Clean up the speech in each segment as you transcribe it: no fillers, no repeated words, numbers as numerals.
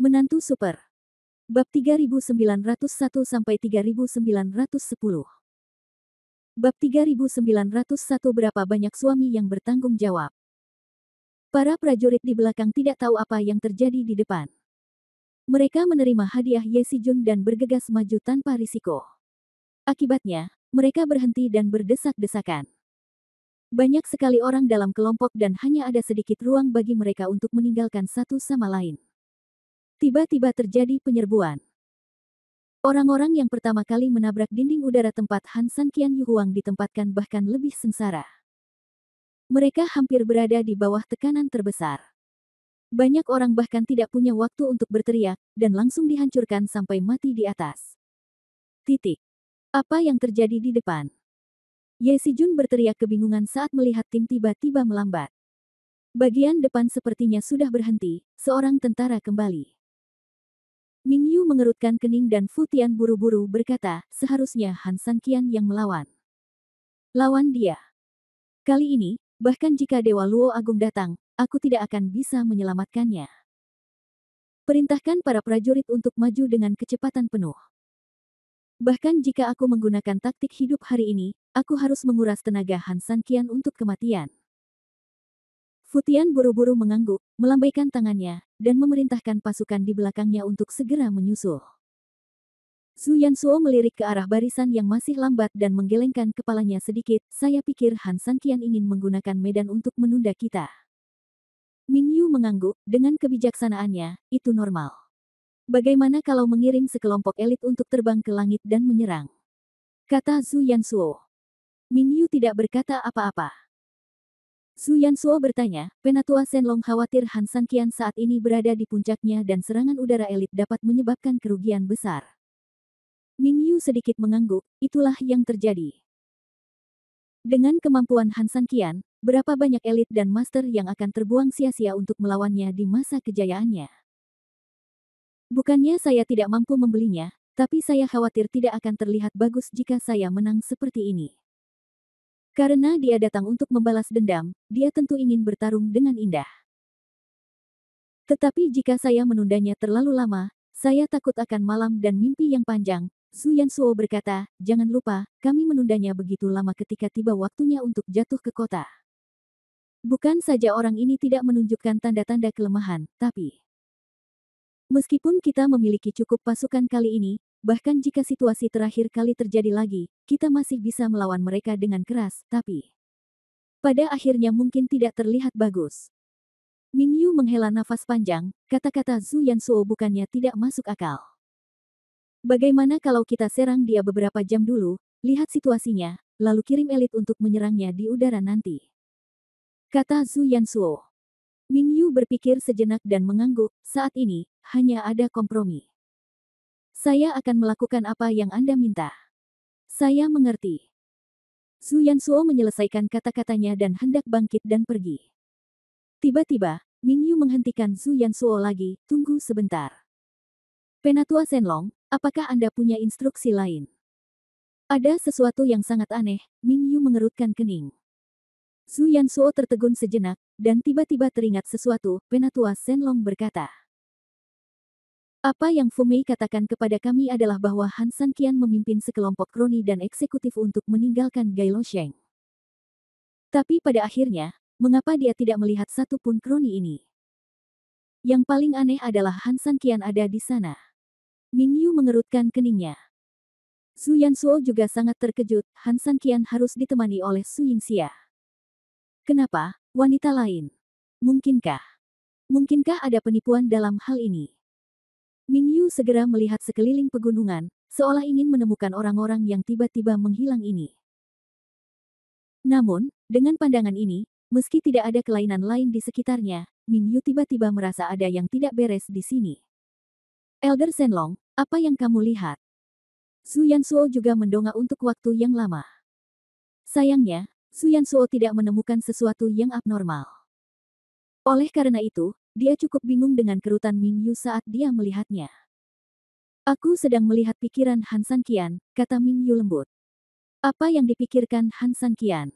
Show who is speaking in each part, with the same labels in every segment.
Speaker 1: Menantu Super. Bab 3901-3910. Bab 3901 Berapa banyak suami yang bertanggung jawab? Para prajurit di belakang tidak tahu apa yang terjadi di depan. Mereka menerima hadiah Ye Si-jun dan bergegas maju tanpa risiko. Akibatnya, mereka berhenti dan berdesak-desakan. Banyak sekali orang dalam kelompok dan hanya ada sedikit ruang bagi mereka untuk meninggalkan satu sama lain. Tiba-tiba terjadi penyerbuan. Orang-orang yang pertama kali menabrak dinding udara tempat Han San Qian Yu Huang ditempatkan bahkan lebih sengsara. Mereka hampir berada di bawah tekanan terbesar. Banyak orang bahkan tidak punya waktu untuk berteriak, dan langsung dihancurkan sampai mati di atas. Titik. Apa yang terjadi di depan? Ye Si-jun berteriak kebingungan saat melihat tim tiba-tiba melambat. Bagian depan sepertinya sudah berhenti, seorang tentara kembali. Ming Yu mengerutkan kening dan Fu Tian buru-buru berkata, seharusnya Han San Qian yang melawan. Lawan dia. Kali ini, bahkan jika Dewa Luo Agung datang, aku tidak akan bisa menyelamatkannya. Perintahkan para prajurit untuk maju dengan kecepatan penuh. Bahkan jika aku menggunakan taktik hidup hari ini, aku harus menguras tenaga Han San Qian untuk kematian. Fu Tian buru-buru mengangguk, melambaikan tangannya, dan memerintahkan pasukan di belakangnya untuk segera menyusul. Zhu Yansuo melirik ke arah barisan yang masih lambat dan menggelengkan kepalanya sedikit, saya pikir Han San Qian ingin menggunakan medan untuk menunda kita. Ming Yu mengangguk, dengan kebijaksanaannya, itu normal. Bagaimana kalau mengirim sekelompok elit untuk terbang ke langit dan menyerang? Kata Zhu Yansuo. Ming Yu tidak berkata apa-apa. Zhu Yansuo bertanya, Penatua Shenlong khawatir Han San Qian saat ini berada di puncaknya dan serangan udara elit dapat menyebabkan kerugian besar. Ming Yu sedikit mengangguk, itulah yang terjadi. Dengan kemampuan Han San Qian, berapa banyak elit dan master yang akan terbuang sia-sia untuk melawannya di masa kejayaannya. Bukannya saya tidak mampu membelinya, tapi saya khawatir tidak akan terlihat bagus jika saya menang seperti ini. Karena dia datang untuk membalas dendam, dia tentu ingin bertarung dengan indah. Tetapi jika saya menundanya terlalu lama, saya takut akan malam dan mimpi yang panjang. Zhu Yansuo berkata, jangan lupa, kami menundanya begitu lama ketika tiba waktunya untuk jatuh ke kota. Bukan saja orang ini tidak menunjukkan tanda-tanda kelemahan, tapi meskipun kita memiliki cukup pasukan kali ini, bahkan jika situasi terakhir kali terjadi lagi, kita masih bisa melawan mereka dengan keras, tapi pada akhirnya mungkin tidak terlihat bagus. Ming Yu menghela nafas panjang, kata-kata Zhu Yansuo bukannya tidak masuk akal. Bagaimana kalau kita serang dia beberapa jam dulu, lihat situasinya, lalu kirim elit untuk menyerangnya di udara nanti. Kata Zhu Yansuo. Ming Yu berpikir sejenak dan mengangguk, saat ini, hanya ada kompromi. Saya akan melakukan apa yang Anda minta. Saya mengerti. Zhu Yansuo menyelesaikan kata-katanya dan hendak bangkit dan pergi. Tiba-tiba, Ming Yu menghentikan Zhu Yansuo lagi, tunggu sebentar. Penatua Shenlong, apakah Anda punya instruksi lain? Ada sesuatu yang sangat aneh, Ming Yu mengerutkan kening. Zhu Yansuo tertegun sejenak, dan tiba-tiba teringat sesuatu, Penatua Shenlong berkata. Apa yang Fu Mei katakan kepada kami adalah bahwa Han San Qian memimpin sekelompok kroni dan eksekutif untuk meninggalkan Gai Losheng. Tapi pada akhirnya, mengapa dia tidak melihat satu pun kroni ini? Yang paling aneh adalah Han San Qian ada di sana. Ming Yu mengerutkan keningnya. Zhu Yansuo juga sangat terkejut, Han San Qian harus ditemani oleh Su Yingxia. Kenapa, wanita lain? Mungkinkah ada penipuan dalam hal ini? Ming Yu segera melihat sekeliling pegunungan, seolah ingin menemukan orang-orang yang tiba-tiba menghilang ini. Namun, dengan pandangan ini, meski tidak ada kelainan lain di sekitarnya, Ming Yu tiba-tiba merasa ada yang tidak beres di sini. Elder Shenlong, apa yang kamu lihat? Zhu Yansuo juga mendongak untuk waktu yang lama. Sayangnya, Zhu Yansuo tidak menemukan sesuatu yang abnormal. Oleh karena itu, dia cukup bingung dengan kerutan Ming Yu saat dia melihatnya. Aku sedang melihat pikiran Han San Qian, kata Ming Yu lembut. Apa yang dipikirkan Han San Qian?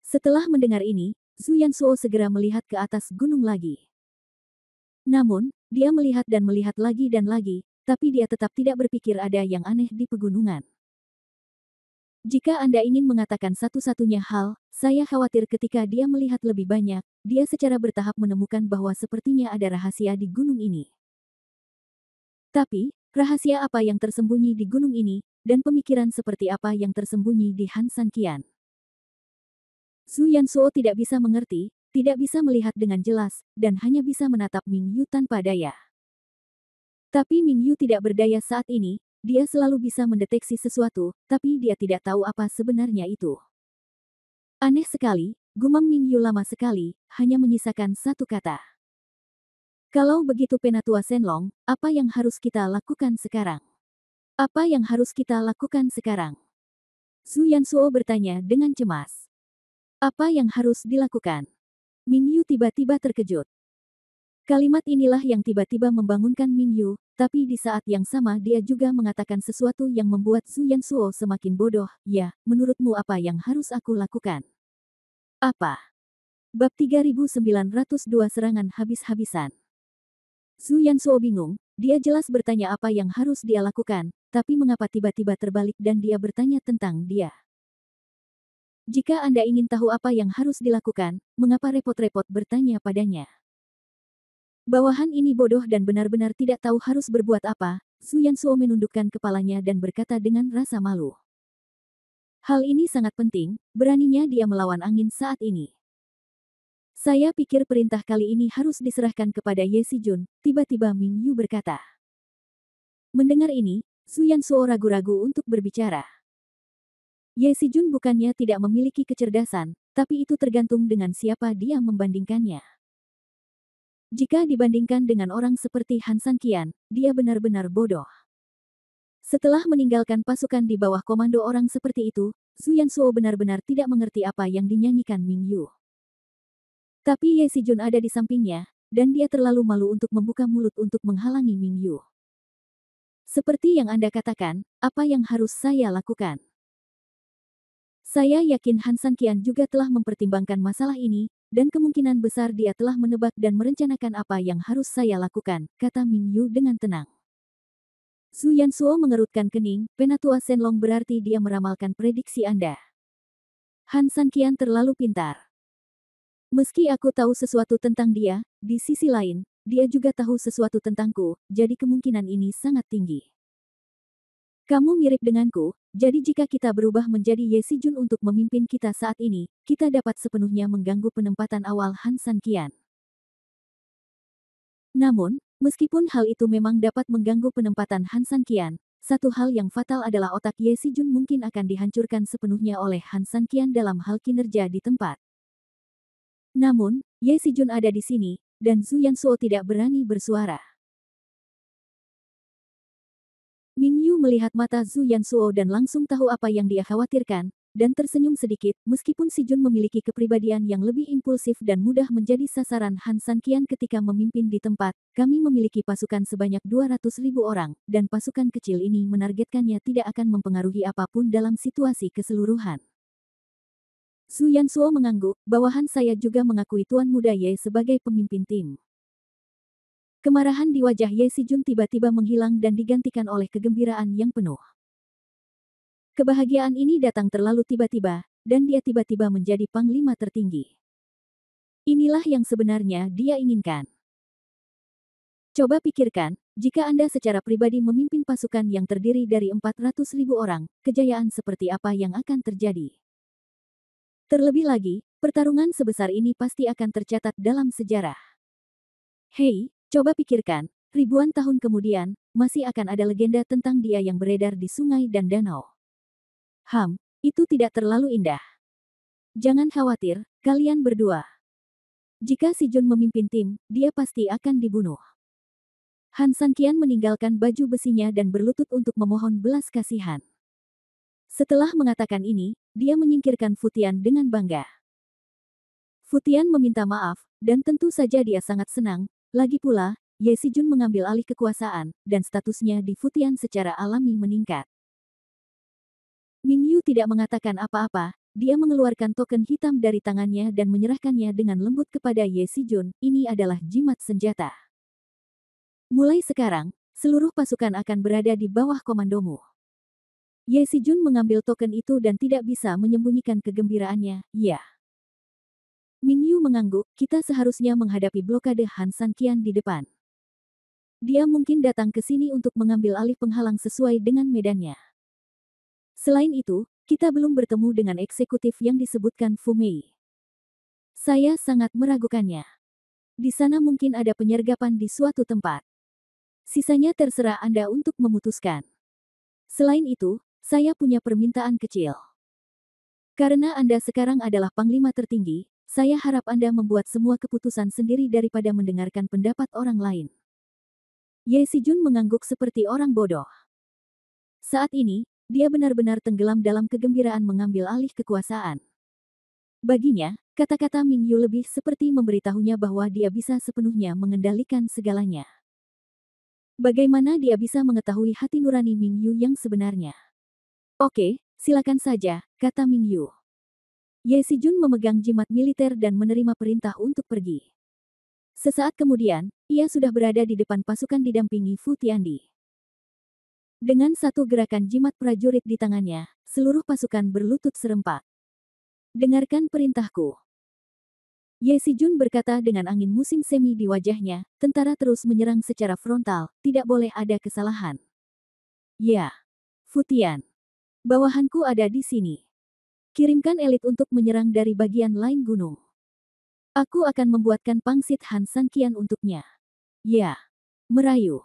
Speaker 1: Setelah mendengar ini, Zhu Yansuo segera melihat ke atas gunung lagi. Namun, dia melihat dan melihat lagi dan lagi, tapi dia tetap tidak berpikir ada yang aneh di pegunungan. Jika Anda ingin mengatakan satu-satunya hal, saya khawatir ketika dia melihat lebih banyak, dia secara bertahap menemukan bahwa sepertinya ada rahasia di gunung ini. Tapi, rahasia apa yang tersembunyi di gunung ini, dan pemikiran seperti apa yang tersembunyi di Han San Qian? Zhu Yansuo tidak bisa mengerti, tidak bisa melihat dengan jelas, dan hanya bisa menatap Ming Yu tanpa daya. Tapi Ming Yu tidak berdaya saat ini, dia selalu bisa mendeteksi sesuatu, tapi dia tidak tahu apa sebenarnya itu. Aneh sekali, gumam Ming Yu lama sekali, hanya menyisakan satu kata. Kalau begitu Penatua Shenlong, apa yang harus kita lakukan sekarang? Apa yang harus kita lakukan sekarang? Zhu Yansuo bertanya dengan cemas. Apa yang harus dilakukan? Ming Yu tiba-tiba terkejut. Kalimat inilah yang tiba-tiba membangunkan Ming Yu, tapi di saat yang sama dia juga mengatakan sesuatu yang membuat Zhu Yansuo semakin bodoh. Ya, menurutmu apa yang harus aku lakukan? Apa? Bab 3902 serangan habis-habisan. Zhu Yansuo bingung, dia jelas bertanya apa yang harus dia lakukan, tapi mengapa tiba-tiba terbalik dan dia bertanya tentang dia? Jika Anda ingin tahu apa yang harus dilakukan, mengapa repot-repot bertanya padanya? Bawahan ini bodoh dan benar-benar tidak tahu harus berbuat apa. Zhu Yansuo menundukkan kepalanya dan berkata dengan rasa malu. Hal ini sangat penting, beraninya dia melawan angin saat ini. Saya pikir perintah kali ini harus diserahkan kepada Ye Xijun, tiba-tiba Ming Yu berkata. Mendengar ini, Zhu Yansuo ragu-ragu untuk berbicara. Ye Xijun bukannya tidak memiliki kecerdasan, tapi itu tergantung dengan siapa dia membandingkannya. Jika dibandingkan dengan orang seperti Han San Qian, dia benar-benar bodoh. Setelah meninggalkan pasukan di bawah komando orang seperti itu, Zhu Yansuo benar-benar tidak mengerti apa yang dinyanyikan Ming Yu. Tapi Ye Xijun ada di sampingnya, dan dia terlalu malu untuk membuka mulut untuk menghalangi Ming Yu. Seperti yang Anda katakan, apa yang harus saya lakukan? Saya yakin Han San Qian juga telah mempertimbangkan masalah ini, dan kemungkinan besar dia telah menebak dan merencanakan apa yang harus saya lakukan, kata Ming Yu dengan tenang. Zhu Yansuo mengerutkan kening, Penatua Shenlong berarti dia meramalkan prediksi Anda. Han San Qian terlalu pintar. Meski aku tahu sesuatu tentang dia, di sisi lain, dia juga tahu sesuatu tentangku, jadi kemungkinan ini sangat tinggi. Kamu mirip denganku, jadi jika kita berubah menjadi Ye Xijun untuk memimpin kita saat ini, kita dapat sepenuhnya mengganggu penempatan awal Han San Qian. Namun, meskipun hal itu memang dapat mengganggu penempatan Han San Qian, satu hal yang fatal adalah otak Ye Xijun mungkin akan dihancurkan sepenuhnya oleh Han San Qian dalam hal kinerja di tempat. Namun, Ye Xijun ada di sini, dan Zhu Yansuo tidak berani bersuara. Ming Yu melihat mata Zhu Yansuo dan langsung tahu apa yang dia khawatirkan, dan tersenyum sedikit, meskipun Si Jun memiliki kepribadian yang lebih impulsif dan mudah menjadi sasaran Han San Qian ketika memimpin di tempat, kami memiliki pasukan sebanyak 200.000 orang, dan pasukan kecil ini menargetkannya tidak akan mempengaruhi apapun dalam situasi keseluruhan. Zhu Yansuo mengangguk, bawahan saya juga mengakui Tuan Muda Ye sebagai pemimpin tim. Kemarahan di wajah Ye Xijun tiba-tiba menghilang dan digantikan oleh kegembiraan yang penuh. Kebahagiaan ini datang terlalu tiba-tiba, dan dia tiba-tiba menjadi panglima tertinggi. Inilah yang sebenarnya dia inginkan. Coba pikirkan, jika Anda secara pribadi memimpin pasukan yang terdiri dari 400.000 orang, kejayaan seperti apa yang akan terjadi? Terlebih lagi, pertarungan sebesar ini pasti akan tercatat dalam sejarah. Hei, coba pikirkan, ribuan tahun kemudian, masih akan ada legenda tentang dia yang beredar di sungai dan danau. Itu tidak terlalu indah. Jangan khawatir, kalian berdua. Jika Si Jun memimpin tim, dia pasti akan dibunuh. Han San Qian meninggalkan baju besinya dan berlutut untuk memohon belas kasihan. Setelah mengatakan ini, dia menyingkirkan Futian dengan bangga. Futian meminta maaf, dan tentu saja dia sangat senang. Lagi pula, Ye Xijun mengambil alih kekuasaan, dan statusnya di Futian secara alami meningkat. Ming Yu tidak mengatakan apa-apa, dia mengeluarkan token hitam dari tangannya dan menyerahkannya dengan lembut kepada Ye Xijun, ini adalah jimat senjata. Mulai sekarang, seluruh pasukan akan berada di bawah komandomu. Ye Sijun mengambil token itu dan tidak bisa menyembunyikan kegembiraannya. Ya. Ming Yu mengangguk, kita seharusnya menghadapi blokade Han San Qian di depan. Dia mungkin datang ke sini untuk mengambil alih penghalang sesuai dengan medannya. Selain itu, kita belum bertemu dengan eksekutif yang disebutkan Fu Mei. Saya sangat meragukannya. Di sana mungkin ada penyergapan di suatu tempat. Sisanya terserah Anda untuk memutuskan. Selain itu, saya punya permintaan kecil. Karena Anda sekarang adalah panglima tertinggi, saya harap Anda membuat semua keputusan sendiri daripada mendengarkan pendapat orang lain. Ye Sijun mengangguk seperti orang bodoh. Saat ini, dia benar-benar tenggelam dalam kegembiraan mengambil alih kekuasaan. Baginya, kata-kata Ming Yu lebih seperti memberitahunya bahwa dia bisa sepenuhnya mengendalikan segalanya. Bagaimana dia bisa mengetahui hati nurani Ming Yu yang sebenarnya? Oke, silakan saja, kata Ming Yu. Ye Sijun memegang jimat militer dan menerima perintah untuk pergi. Sesaat kemudian, ia sudah berada di depan pasukan didampingi Fu Tiandi. Dengan satu gerakan jimat prajurit di tangannya, seluruh pasukan berlutut serempak. Dengarkan perintahku. Ye Sijun berkata dengan angin musim semi di wajahnya, tentara terus menyerang secara frontal, tidak boleh ada kesalahan. Ya. Fu Tian. Bawahanku ada di sini. Kirimkan elit untuk menyerang dari bagian lain gunung. Aku akan membuatkan pangsit Han San Qian untuknya. Ya. Merayu.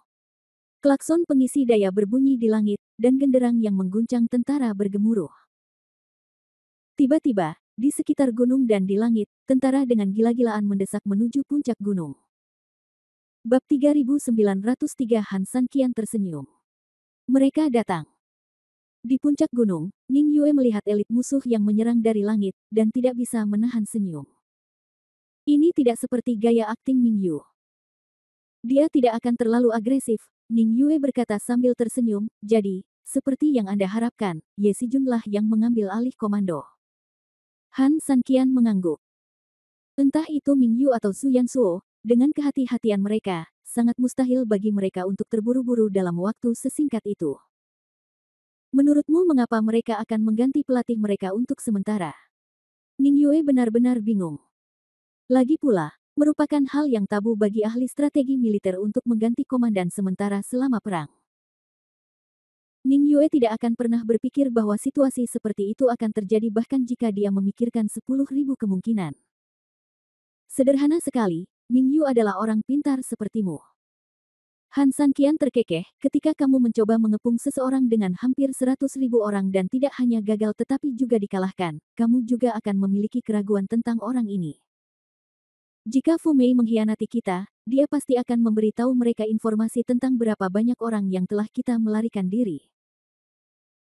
Speaker 1: Klakson pengisi daya berbunyi di langit, dan genderang yang mengguncang tentara bergemuruh. Tiba-tiba, di sekitar gunung dan di langit, tentara dengan gila-gilaan mendesak menuju puncak gunung. Bab 3903 Han San Qian tersenyum. Mereka datang. Di puncak gunung, Ning Yue melihat elit musuh yang menyerang dari langit, dan tidak bisa menahan senyum. Ini tidak seperti gaya akting Ming Yu. Dia tidak akan terlalu agresif, Ning Yue berkata sambil tersenyum, jadi, seperti yang Anda harapkan, Ye Sijunlah yang mengambil alih komando. Han San Qian mengangguk. Entah itu Ming Yu atau Su Yansuo, dengan kehati-hatian mereka, sangat mustahil bagi mereka untuk terburu-buru dalam waktu sesingkat itu. Menurutmu mengapa mereka akan mengganti pelatih mereka untuk sementara? Ning Yue benar-benar bingung. Lagi pula, merupakan hal yang tabu bagi ahli strategi militer untuk mengganti komandan sementara selama perang. Ning Yue tidak akan pernah berpikir bahwa situasi seperti itu akan terjadi bahkan jika dia memikirkan 10.000 kemungkinan. Sederhana sekali, Ming Yu adalah orang pintar sepertimu. Han San Qian terkekeh ketika kamu mencoba mengepung seseorang dengan hampir 100.000 orang dan tidak hanya gagal tetapi juga dikalahkan, kamu juga akan memiliki keraguan tentang orang ini. Jika Fu Mei mengkhianati kita, dia pasti akan memberitahu mereka informasi tentang berapa banyak orang yang telah kita melarikan diri.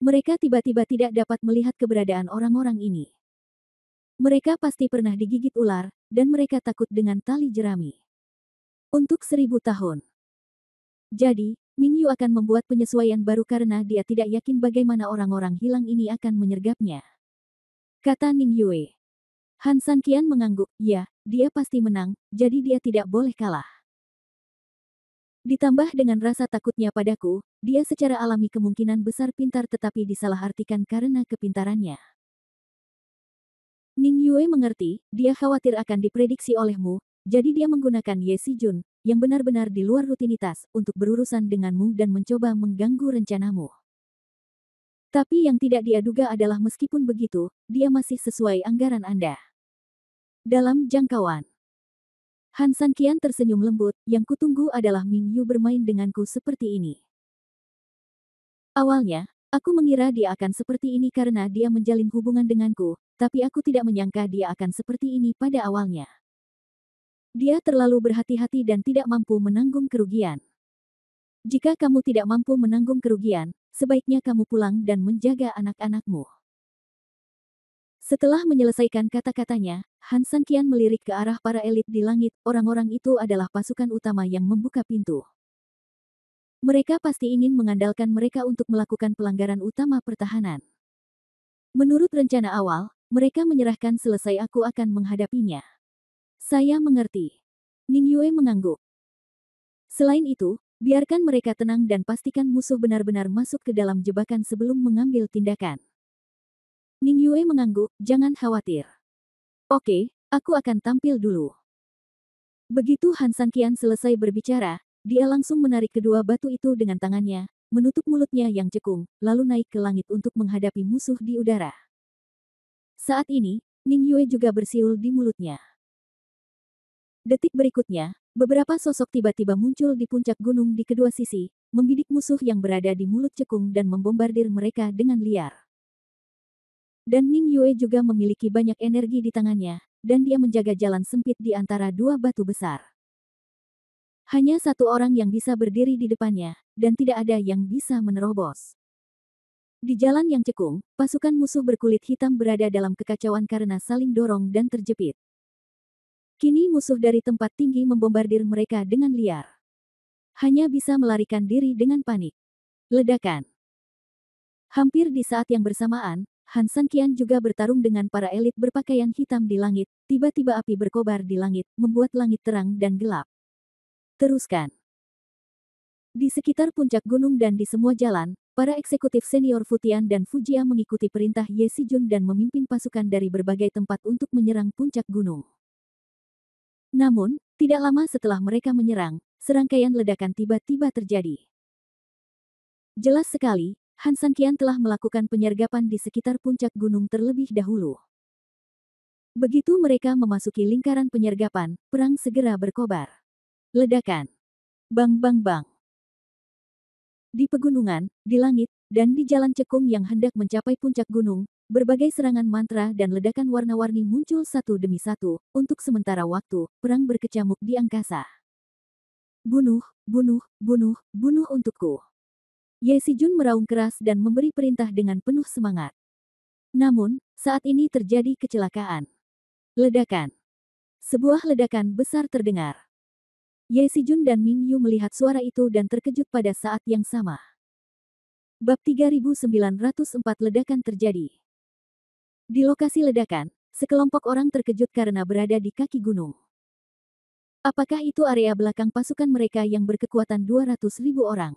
Speaker 1: Mereka tiba-tiba tidak dapat melihat keberadaan orang-orang ini. Mereka pasti pernah digigit ular, dan mereka takut dengan tali jerami. Untuk 1000 tahun. Jadi, Ming Yu akan membuat penyesuaian baru karena dia tidak yakin bagaimana orang-orang hilang ini akan menyergapnya. Kata Ning Yue. Han San Qian mengangguk, ya, dia pasti menang, jadi dia tidak boleh kalah. Ditambah dengan rasa takutnya padaku, dia secara alami kemungkinan besar pintar tetapi disalahartikan karena kepintarannya. Ning Yue mengerti, dia khawatir akan diprediksi olehmu, jadi dia menggunakan Ye Sijun, yang benar-benar di luar rutinitas, untuk berurusan denganmu dan mencoba mengganggu rencanamu. Tapi yang tidak dia duga adalah meskipun begitu, dia masih sesuai anggaran Anda. Dalam jangkauan. Han San Qian tersenyum lembut, yang kutunggu adalah Ming Yu bermain denganku seperti ini. Awalnya, aku mengira dia akan seperti ini karena dia menjalin hubungan denganku, tapi aku tidak menyangka dia akan seperti ini pada awalnya. Dia terlalu berhati-hati dan tidak mampu menanggung kerugian. Jika kamu tidak mampu menanggung kerugian, sebaiknya kamu pulang dan menjaga anak-anakmu. Setelah menyelesaikan kata-katanya, Han San Qian melirik ke arah para elit di langit, orang-orang itu adalah pasukan utama yang membuka pintu. Mereka pasti ingin mengandalkan mereka untuk melakukan pelanggaran utama pertahanan. Menurut rencana awal, mereka menyerahkan selesai aku akan menghadapinya. Saya mengerti. Ning Yue mengangguk. Selain itu, biarkan mereka tenang dan pastikan musuh benar-benar masuk ke dalam jebakan sebelum mengambil tindakan. Ning Yue mengangguk, jangan khawatir. Oke, aku akan tampil dulu. Begitu Han Sanqian selesai berbicara, dia langsung menarik kedua batu itu dengan tangannya, menutup mulutnya yang cekung, lalu naik ke langit untuk menghadapi musuh di udara. Saat ini, Ning Yue juga bersiul di mulutnya. Detik berikutnya, beberapa sosok tiba-tiba muncul di puncak gunung di kedua sisi, membidik musuh yang berada di mulut cekung dan membombardir mereka dengan liar. Dan Ning Yue juga memiliki banyak energi di tangannya, dan dia menjaga jalan sempit di antara dua batu besar. Hanya satu orang yang bisa berdiri di depannya, dan tidak ada yang bisa menerobos. Di jalan yang cekung, pasukan musuh berkulit hitam berada dalam kekacauan karena saling dorong dan terjepit. Kini musuh dari tempat tinggi membombardir mereka dengan liar. Hanya bisa melarikan diri dengan panik. Ledakan. Hampir di saat yang bersamaan, Han Sanqian juga bertarung dengan para elit berpakaian hitam di langit. Tiba-tiba api berkobar di langit, membuat langit terang dan gelap. Teruskan. Di sekitar puncak gunung dan di semua jalan, para eksekutif senior Futian dan Fujia mengikuti perintah Ye Sijun dan memimpin pasukan dari berbagai tempat untuk menyerang puncak gunung. Namun, tidak lama setelah mereka menyerang, serangkaian ledakan tiba-tiba terjadi. Jelas sekali, Han Sanqian telah melakukan penyergapan di sekitar puncak gunung terlebih dahulu. Begitu mereka memasuki lingkaran penyergapan, perang segera berkobar. Ledakan. Bang bang bang. Di pegunungan, di langit, dan di jalan cekung yang hendak mencapai puncak gunung, berbagai serangan mantra dan ledakan warna-warni muncul satu demi satu. Untuk sementara waktu, perang berkecamuk di angkasa. Bunuh, bunuh, bunuh, bunuh untukku. Ye Sijun meraung keras dan memberi perintah dengan penuh semangat. Namun, saat ini terjadi kecelakaan. Ledakan. Sebuah ledakan besar terdengar. Ye Sijun dan Ming Yu melihat suara itu dan terkejut pada saat yang sama. Bab 3904 ledakan terjadi. Di lokasi ledakan, sekelompok orang terkejut karena berada di kaki gunung. Apakah itu area belakang pasukan mereka yang berkekuatan 200.000 orang?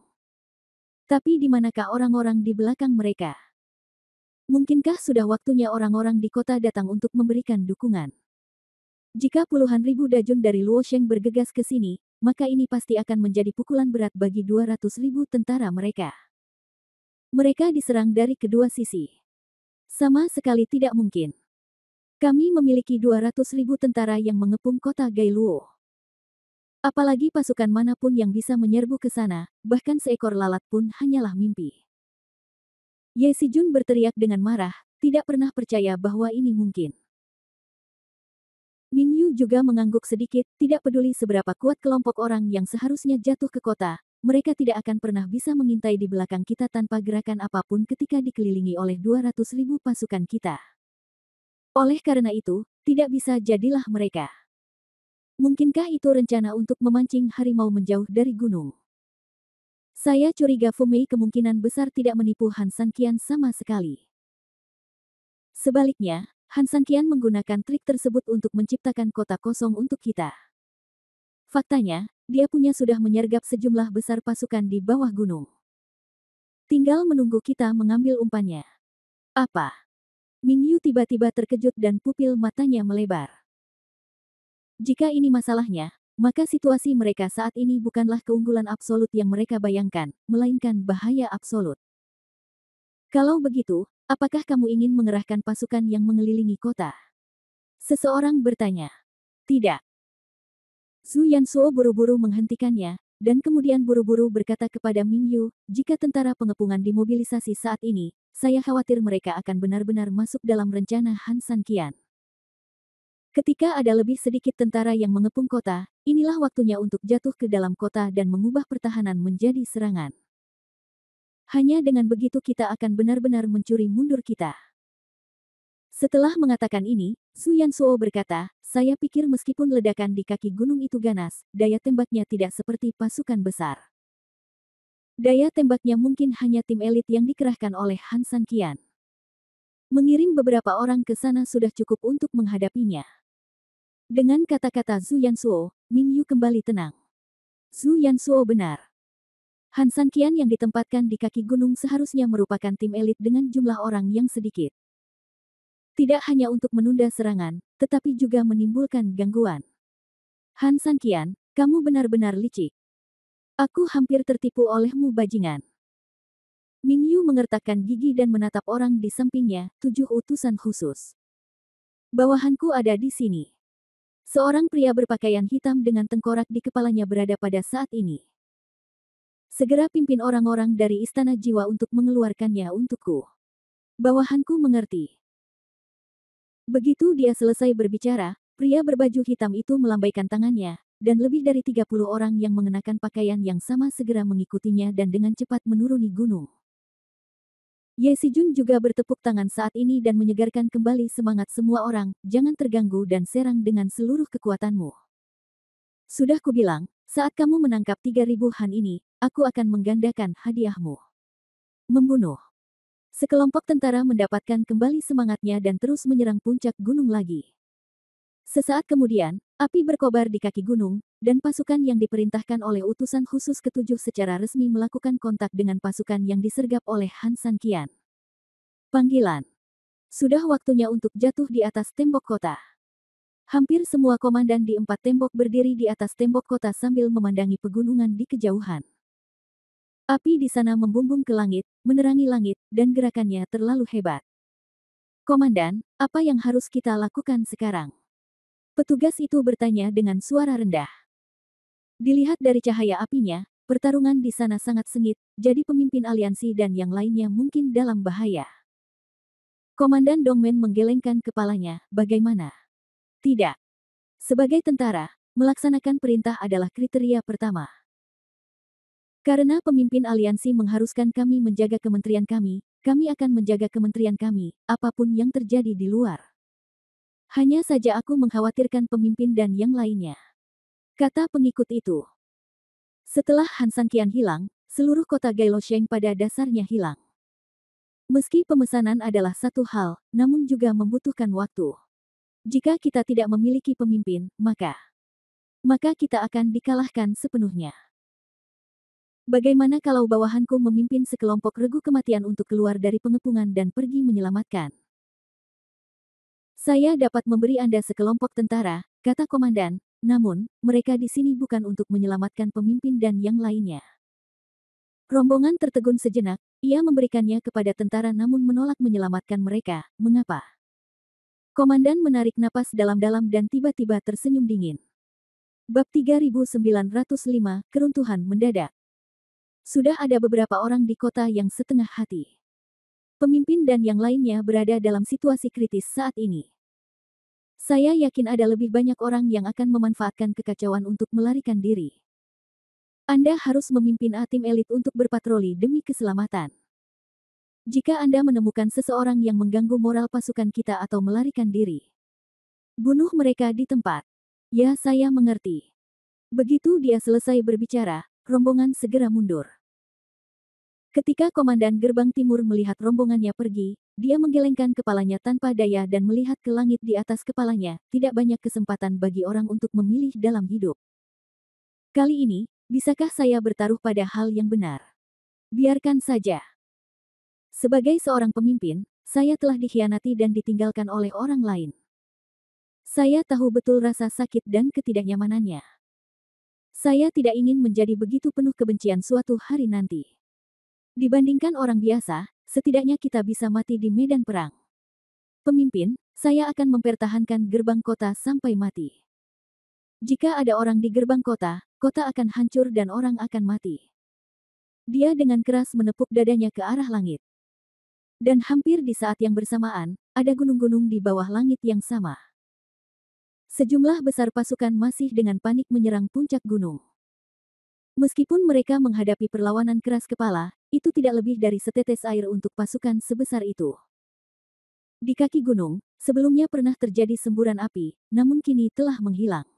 Speaker 1: Tapi di manakah orang-orang di belakang mereka? Mungkinkah sudah waktunya orang-orang di kota datang untuk memberikan dukungan? Jika puluhan ribu dajun dari Luosheng bergegas ke sini, maka ini pasti akan menjadi pukulan berat bagi 200.000 tentara mereka. Mereka diserang dari kedua sisi. Sama sekali tidak mungkin. Kami memiliki 200.000 tentara yang mengepung kota Gailuo. Apalagi pasukan manapun yang bisa menyerbu ke sana, bahkan seekor lalat pun hanyalah mimpi. Ye Sijun berteriak dengan marah, tidak pernah percaya bahwa ini mungkin. Ming Yu juga mengangguk sedikit, tidak peduli seberapa kuat kelompok orang yang seharusnya jatuh ke kota, mereka tidak akan pernah bisa mengintai di belakang kita tanpa gerakan apapun ketika dikelilingi oleh 200.000 pasukan kita. Oleh karena itu, tidak bisa jadilah mereka. Mungkinkah itu rencana untuk memancing harimau menjauh dari gunung? Saya curiga Fu Mei kemungkinan besar tidak menipu Han Sanqian sama sekali. Sebaliknya, Han Sanqian menggunakan trik tersebut untuk menciptakan kota kosong untuk kita. Faktanya, dia sudah menyergap sejumlah besar pasukan di bawah gunung. Tinggal menunggu kita mengambil umpannya. Apa? Ming Yu tiba-tiba terkejut dan pupil matanya melebar. Jika ini masalahnya, maka situasi mereka saat ini bukanlah keunggulan absolut yang mereka bayangkan, melainkan bahaya absolut. Kalau begitu, apakah kamu ingin mengerahkan pasukan yang mengelilingi kota? Seseorang bertanya. Tidak. Zhu Yansuo buru-buru menghentikannya, dan kemudian buru-buru berkata kepada Ming Yu, jika tentara pengepungan dimobilisasi saat ini, saya khawatir mereka akan benar-benar masuk dalam rencana Han Sanqian. Ketika ada lebih sedikit tentara yang mengepung kota, inilah waktunya untuk jatuh ke dalam kota dan mengubah pertahanan menjadi serangan. Hanya dengan begitu kita akan benar-benar mencuri mundur kita. Setelah mengatakan ini, Zhu Yansuo berkata, saya pikir meskipun ledakan di kaki gunung itu ganas, daya tembaknya tidak seperti pasukan besar. Daya tembaknya mungkin hanya tim elit yang dikerahkan oleh Han Sanqian. Mengirim beberapa orang ke sana sudah cukup untuk menghadapinya. Dengan kata-kata Zhu Yansuo, Ming Yu kembali tenang. Zhu Yansuo benar. Han Sanqian yang ditempatkan di kaki gunung seharusnya merupakan tim elit dengan jumlah orang yang sedikit. Tidak hanya untuk menunda serangan, tetapi juga menimbulkan gangguan. Han Sanqian, kamu benar-benar licik. Aku hampir tertipu olehmu bajingan. Ming Yu mengertakkan gigi dan menatap orang di sampingnya, 7 utusan khusus. Bawahanku ada di sini. Seorang pria berpakaian hitam dengan tengkorak di kepalanya berada pada saat ini. Segera pimpin orang-orang dari Istana Jiwa untuk mengeluarkannya untukku. Bawahanku mengerti. Begitu dia selesai berbicara, pria berbaju hitam itu melambaikan tangannya, dan lebih dari 30 orang yang mengenakan pakaian yang sama segera mengikutinya dan dengan cepat menuruni gunung. Ye Sijun juga bertepuk tangan saat ini dan menyegarkan kembali semangat semua orang, jangan terganggu dan serang dengan seluruh kekuatanmu. Sudah kubilang, saat kamu menangkap 3.000 Han ini, aku akan menggandakan hadiahmu. Membunuh. Sekelompok tentara mendapatkan kembali semangatnya dan terus menyerang puncak gunung lagi. Sesaat kemudian, api berkobar di kaki gunung, dan pasukan yang diperintahkan oleh utusan khusus ketujuh secara resmi melakukan kontak dengan pasukan yang disergap oleh Han Sanqian. Panggilan. Sudah waktunya untuk jatuh di atas tembok kota. Hampir semua komandan di 4 tembok berdiri di atas tembok kota sambil memandangi pegunungan di kejauhan. Api di sana membumbung ke langit, menerangi langit, dan gerakannya terlalu hebat. Komandan, apa yang harus kita lakukan sekarang? Petugas itu bertanya dengan suara rendah. Dilihat dari cahaya apinya, pertarungan di sana sangat sengit, jadi pemimpin aliansi dan yang lainnya mungkin dalam bahaya. Komandan Dongmen menggelengkan kepalanya, bagaimana? Tidak. Sebagai tentara, melaksanakan perintah adalah kriteria pertama. Karena pemimpin aliansi mengharuskan kami menjaga kementerian kami akan menjaga kementerian kami, apapun yang terjadi di luar. Hanya saja aku mengkhawatirkan pemimpin dan yang lainnya. Kata pengikut itu. Setelah Han Sanqian hilang, seluruh kota Gailosheng pada dasarnya hilang. Meski pemesanan adalah satu hal, namun juga membutuhkan waktu. Jika kita tidak memiliki pemimpin, maka kita akan dikalahkan sepenuhnya. Bagaimana kalau bawahanku memimpin sekelompok regu kematian untuk keluar dari pengepungan dan pergi menyelamatkan? Saya dapat memberi Anda sekelompok tentara, kata komandan, namun, mereka di sini bukan untuk menyelamatkan pemimpin dan yang lainnya. Rombongan tertegun sejenak, ia memberikannya kepada tentara namun menolak menyelamatkan mereka, mengapa? Komandan menarik napas dalam-dalam dan tiba-tiba tersenyum dingin. Bab 3905, Keruntuhan Mendadak. Sudah ada beberapa orang di kota yang setengah hati. Pemimpin dan yang lainnya berada dalam situasi kritis saat ini. Saya yakin ada lebih banyak orang yang akan memanfaatkan kekacauan untuk melarikan diri. Anda harus memimpin tim elit untuk berpatroli demi keselamatan. Jika Anda menemukan seseorang yang mengganggu moral pasukan kita atau melarikan diri, bunuh mereka di tempat. Ya, saya mengerti. Begitu dia selesai berbicara, rombongan segera mundur. Ketika Komandan Gerbang Timur melihat rombongannya pergi, dia menggelengkan kepalanya tanpa daya dan melihat ke langit di atas kepalanya. Tidak banyak kesempatan bagi orang untuk memilih dalam hidup. Kali ini, bisakah saya bertaruh pada hal yang benar? Biarkan saja. Sebagai seorang pemimpin, saya telah dikhianati dan ditinggalkan oleh orang lain. Saya tahu betul rasa sakit dan ketidaknyamanannya. Saya tidak ingin menjadi begitu penuh kebencian suatu hari nanti. Dibandingkan orang biasa, setidaknya kita bisa mati di medan perang. Pemimpin, saya akan mempertahankan gerbang kota sampai mati. Jika ada orang di gerbang kota, kota akan hancur dan orang akan mati. Dia dengan keras menepuk dadanya ke arah langit. Dan hampir di saat yang bersamaan, ada gunung-gunung di bawah langit yang sama. Sejumlah besar pasukan masih dengan panik menyerang puncak gunung. Meskipun mereka menghadapi perlawanan keras kepala, itu tidak lebih dari setetes air untuk pasukan sebesar itu. Di kaki gunung, sebelumnya pernah terjadi semburan api, namun kini telah menghilang.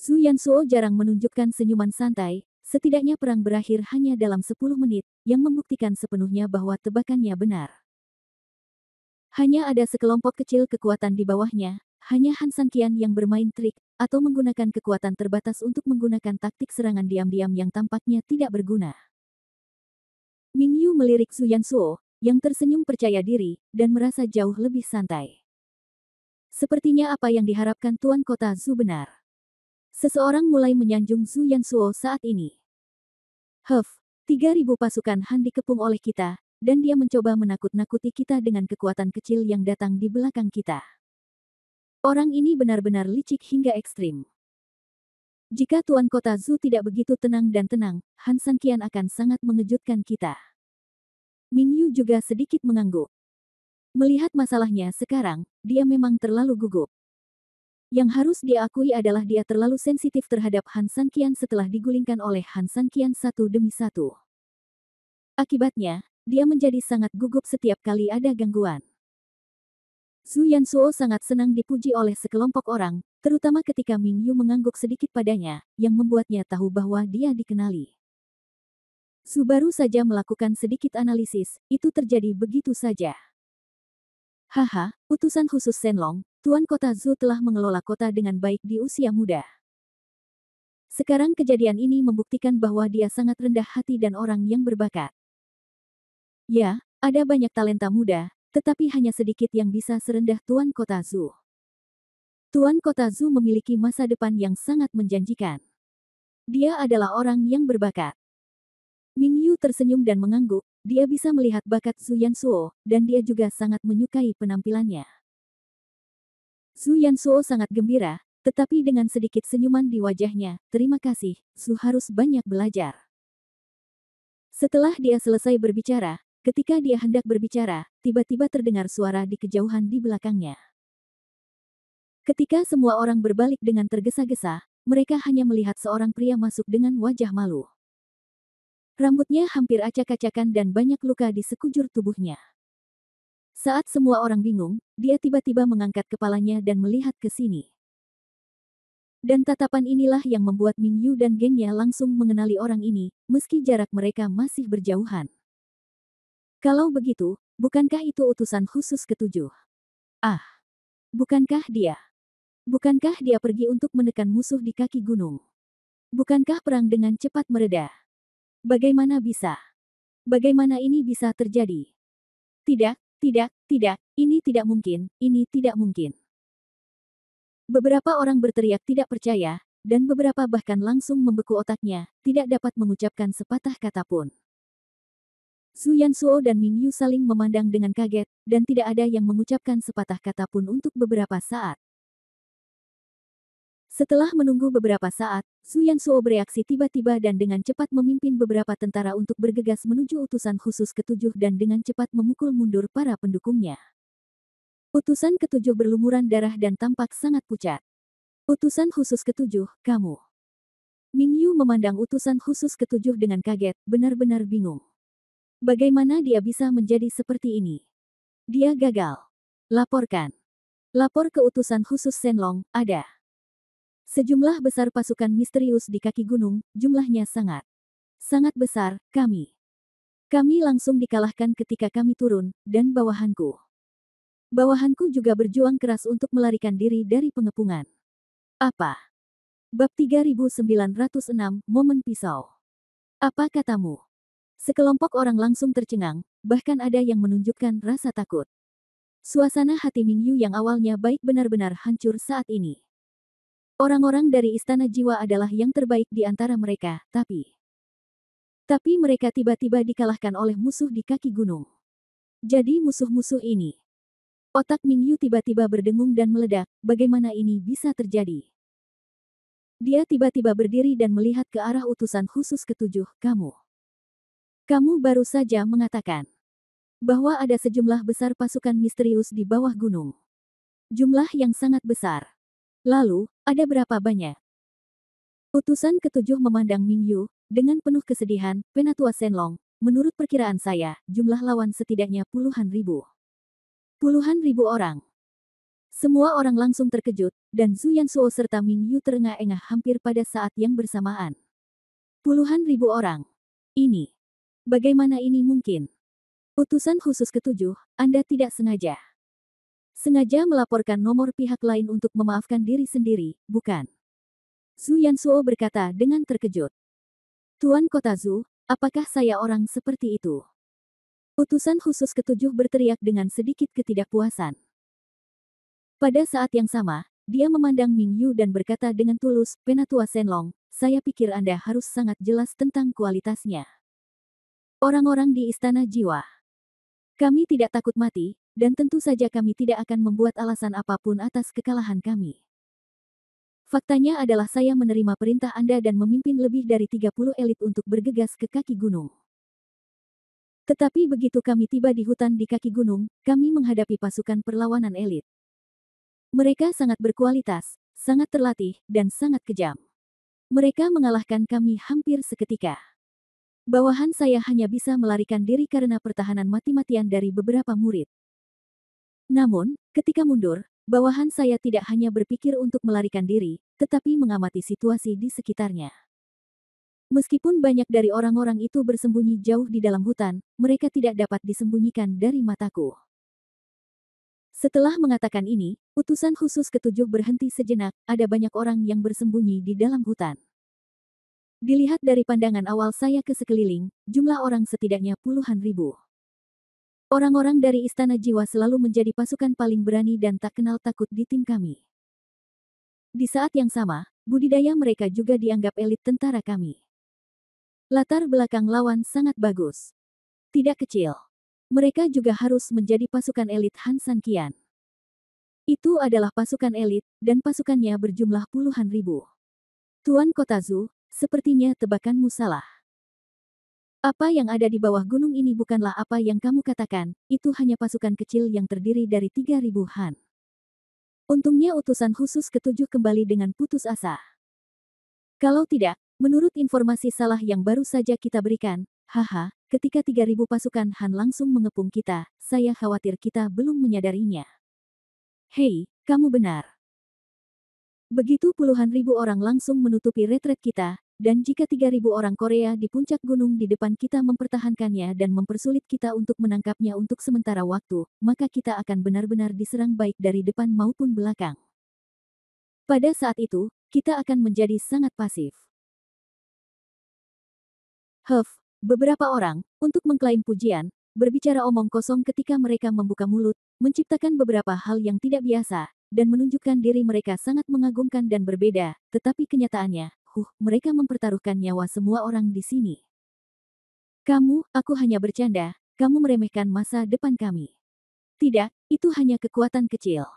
Speaker 1: Zhu Yansuo jarang menunjukkan senyuman santai. Setidaknya perang berakhir hanya dalam 10 menit, yang membuktikan sepenuhnya bahwa tebakannya benar. Hanya ada sekelompok kecil kekuatan di bawahnya, hanya Han Sanqian yang bermain trik, atau menggunakan kekuatan terbatas untuk menggunakan taktik serangan diam-diam yang tampaknya tidak berguna. Mingyu melirik Zhu Yansuo, yang tersenyum percaya diri, dan merasa jauh lebih santai. Sepertinya apa yang diharapkan Tuan Kota Zhu benar. Seseorang mulai menyanjung Zhu Yansuo saat ini. 3.000 pasukan Han dikepung oleh kita, dan dia mencoba menakut-nakuti kita dengan kekuatan kecil yang datang di belakang kita. Orang ini benar-benar licik hingga ekstrim. Jika Tuan Kota Zhu tidak begitu tenang dan tenang, Han Sanqian akan sangat mengejutkan kita. Mingyu juga sedikit mengangguk. Melihat masalahnya sekarang, dia memang terlalu gugup. Yang harus dia akui adalah dia terlalu sensitif terhadap Han Sanqian setelah digulingkan oleh Han Sanqian satu demi satu. Akibatnya, dia menjadi sangat gugup setiap kali ada gangguan. Zhu Yansuo sangat senang dipuji oleh sekelompok orang, terutama ketika Mingyu mengangguk sedikit padanya, yang membuatnya tahu bahwa dia dikenali. Zhu baru saja melakukan sedikit analisis, itu terjadi begitu saja. Haha, utusan khusus Shenlong, Tuan Kota Zhu telah mengelola kota dengan baik di usia muda. Sekarang kejadian ini membuktikan bahwa dia sangat rendah hati dan orang yang berbakat. Ya, ada banyak talenta muda, tetapi hanya sedikit yang bisa serendah Tuan Kota Zhu. Tuan Kota Zhu memiliki masa depan yang sangat menjanjikan. Dia adalah orang yang berbakat. Mingyu tersenyum dan mengangguk, dia bisa melihat bakat Zhu Yansuo, dan dia juga sangat menyukai penampilannya. Zhu Yansuo sangat gembira, tetapi dengan sedikit senyuman di wajahnya, terima kasih, Zhu harus banyak belajar. Setelah dia selesai berbicara, ketika dia hendak berbicara, tiba-tiba terdengar suara di kejauhan di belakangnya. Ketika semua orang berbalik dengan tergesa-gesa, mereka hanya melihat seorang pria masuk dengan wajah malu. Rambutnya hampir acak-acakan dan banyak luka di sekujur tubuhnya. Saat semua orang bingung, dia tiba-tiba mengangkat kepalanya dan melihat ke sini. Dan tatapan inilah yang membuat Mingyu dan gengnya langsung mengenali orang ini, meski jarak mereka masih berjauhan. Kalau begitu, bukankah itu utusan khusus ketujuh? Ah, bukankah dia? Bukankah dia pergi untuk menekan musuh di kaki gunung? Bukankah perang dengan cepat mereda? Bagaimana bisa? Bagaimana ini bisa terjadi? Tidak, tidak, ini tidak mungkin, ini tidak mungkin. Beberapa orang berteriak tidak percaya, dan beberapa bahkan langsung membeku otaknya, tidak dapat mengucapkan sepatah kata pun. Zhu Yansuo dan Mingyu saling memandang dengan kaget, dan tidak ada yang mengucapkan sepatah kata pun untuk beberapa saat. Setelah menunggu beberapa saat, Zhu Yansuo bereaksi tiba-tiba dan dengan cepat memimpin beberapa tentara untuk bergegas menuju utusan khusus ketujuh dan dengan cepat memukul mundur para pendukungnya. Utusan ketujuh berlumuran darah dan tampak sangat pucat. Utusan khusus ketujuh, kamu. Mingyu memandang utusan khusus ketujuh dengan kaget, benar-benar bingung. Bagaimana dia bisa menjadi seperti ini? Dia gagal. Laporkan. Lapor ke utusan khusus Shenlong, ada sejumlah besar pasukan misterius di kaki gunung, jumlahnya sangat besar, kami langsung dikalahkan ketika kami turun, dan bawahanku juga berjuang keras untuk melarikan diri dari pengepungan. Apa? Bab 3906, Momen Pisau. Apa katamu? Sekelompok orang langsung tercengang, bahkan ada yang menunjukkan rasa takut. Suasana hati Mingyu yang awalnya baik benar-benar hancur saat ini. Orang-orang dari Istana Jiwa adalah yang terbaik di antara mereka, tapi mereka tiba-tiba dikalahkan oleh musuh di kaki gunung. Jadi musuh-musuh ini. Otak Mingyu tiba-tiba berdengung dan meledak, bagaimana ini bisa terjadi? Dia tiba-tiba berdiri dan melihat ke arah utusan khusus ketujuh, kamu baru saja mengatakan bahwa ada sejumlah besar pasukan misterius di bawah gunung. Jumlah yang sangat besar. Lalu, ada berapa banyak? Utusan ketujuh memandang Mingyu, dengan penuh kesedihan, Penatua Shenlong, menurut perkiraan saya, jumlah lawan setidaknya puluhan ribu. Puluhan ribu orang. Semua orang langsung terkejut, dan Zhu Yansuo serta Mingyu terengah-engah hampir pada saat yang bersamaan. Puluhan ribu orang. Ini. Bagaimana ini mungkin? Utusan khusus ketujuh, Anda tidak sengaja Sengaja melaporkan nomor pihak lain untuk memaafkan diri sendiri, bukan? Zhu Yansuo berkata dengan terkejut. Tuan Kota Zhu, apakah saya orang seperti itu? Utusan khusus ketujuh berteriak dengan sedikit ketidakpuasan. Pada saat yang sama, dia memandang Ming Yu dan berkata dengan tulus, Penatua Shenlong, saya pikir Anda harus sangat jelas tentang kualitasnya. Orang-orang di Istana Jiwa. Kami tidak takut mati, dan tentu saja kami tidak akan membuat alasan apapun atas kekalahan kami. Faktanya adalah saya menerima perintah Anda dan memimpin lebih dari 30 elit untuk bergegas ke kaki gunung. Tetapi begitu kami tiba di hutan di kaki gunung, kami menghadapi pasukan perlawanan elit. Mereka sangat berkualitas, sangat terlatih, dan sangat kejam. Mereka mengalahkan kami hampir seketika. Bawahan saya hanya bisa melarikan diri karena pertahanan mati-matian dari beberapa murid. Namun, ketika mundur, bawahan saya tidak hanya berpikir untuk melarikan diri, tetapi mengamati situasi di sekitarnya. Meskipun banyak dari orang-orang itu bersembunyi jauh di dalam hutan, mereka tidak dapat disembunyikan dari mataku. Setelah mengatakan ini, utusan khusus ketujuh berhenti sejenak, ada banyak orang yang bersembunyi di dalam hutan. Dilihat dari pandangan awal saya ke sekeliling, jumlah orang setidaknya puluhan ribu. Orang-orang dari Istana Jiwa selalu menjadi pasukan paling berani dan tak kenal takut di tim kami. Di saat yang sama, budidaya mereka juga dianggap elit tentara kami. Latar belakang lawan sangat bagus. Tidak kecil. Mereka juga harus menjadi pasukan elit Han San Qian. Itu adalah pasukan elit, dan pasukannya berjumlah puluhan ribu. Tuan Kota Zhu, sepertinya tebakanmu salah. Apa yang ada di bawah gunung ini bukanlah apa yang kamu katakan, itu hanya pasukan kecil yang terdiri dari 3.000 Han. Untungnya utusan khusus ketujuh kembali dengan putus asa. Kalau tidak, menurut informasi salah yang baru saja kita berikan, haha, ketika 3.000 pasukan Han langsung mengepung kita, saya khawatir kita belum menyadarinya. Hei, kamu benar. Begitu puluhan ribu orang langsung menutupi retret kita, dan jika 3.000 orang Korea di puncak gunung di depan kita mempertahankannya dan mempersulit kita untuk menangkapnya untuk sementara waktu, maka kita akan benar-benar diserang baik dari depan maupun belakang. Pada saat itu, kita akan menjadi sangat pasif. Beberapa orang, untuk mengklaim pujian, berbicara omong kosong ketika mereka membuka mulut, menciptakan beberapa hal yang tidak biasa, dan menunjukkan diri mereka sangat mengagumkan dan berbeda, tetapi kenyataannya, mereka mempertaruhkan nyawa semua orang di sini. Aku hanya bercanda, kamu meremehkan masa depan kami. Tidak, itu hanya kekuatan kecil.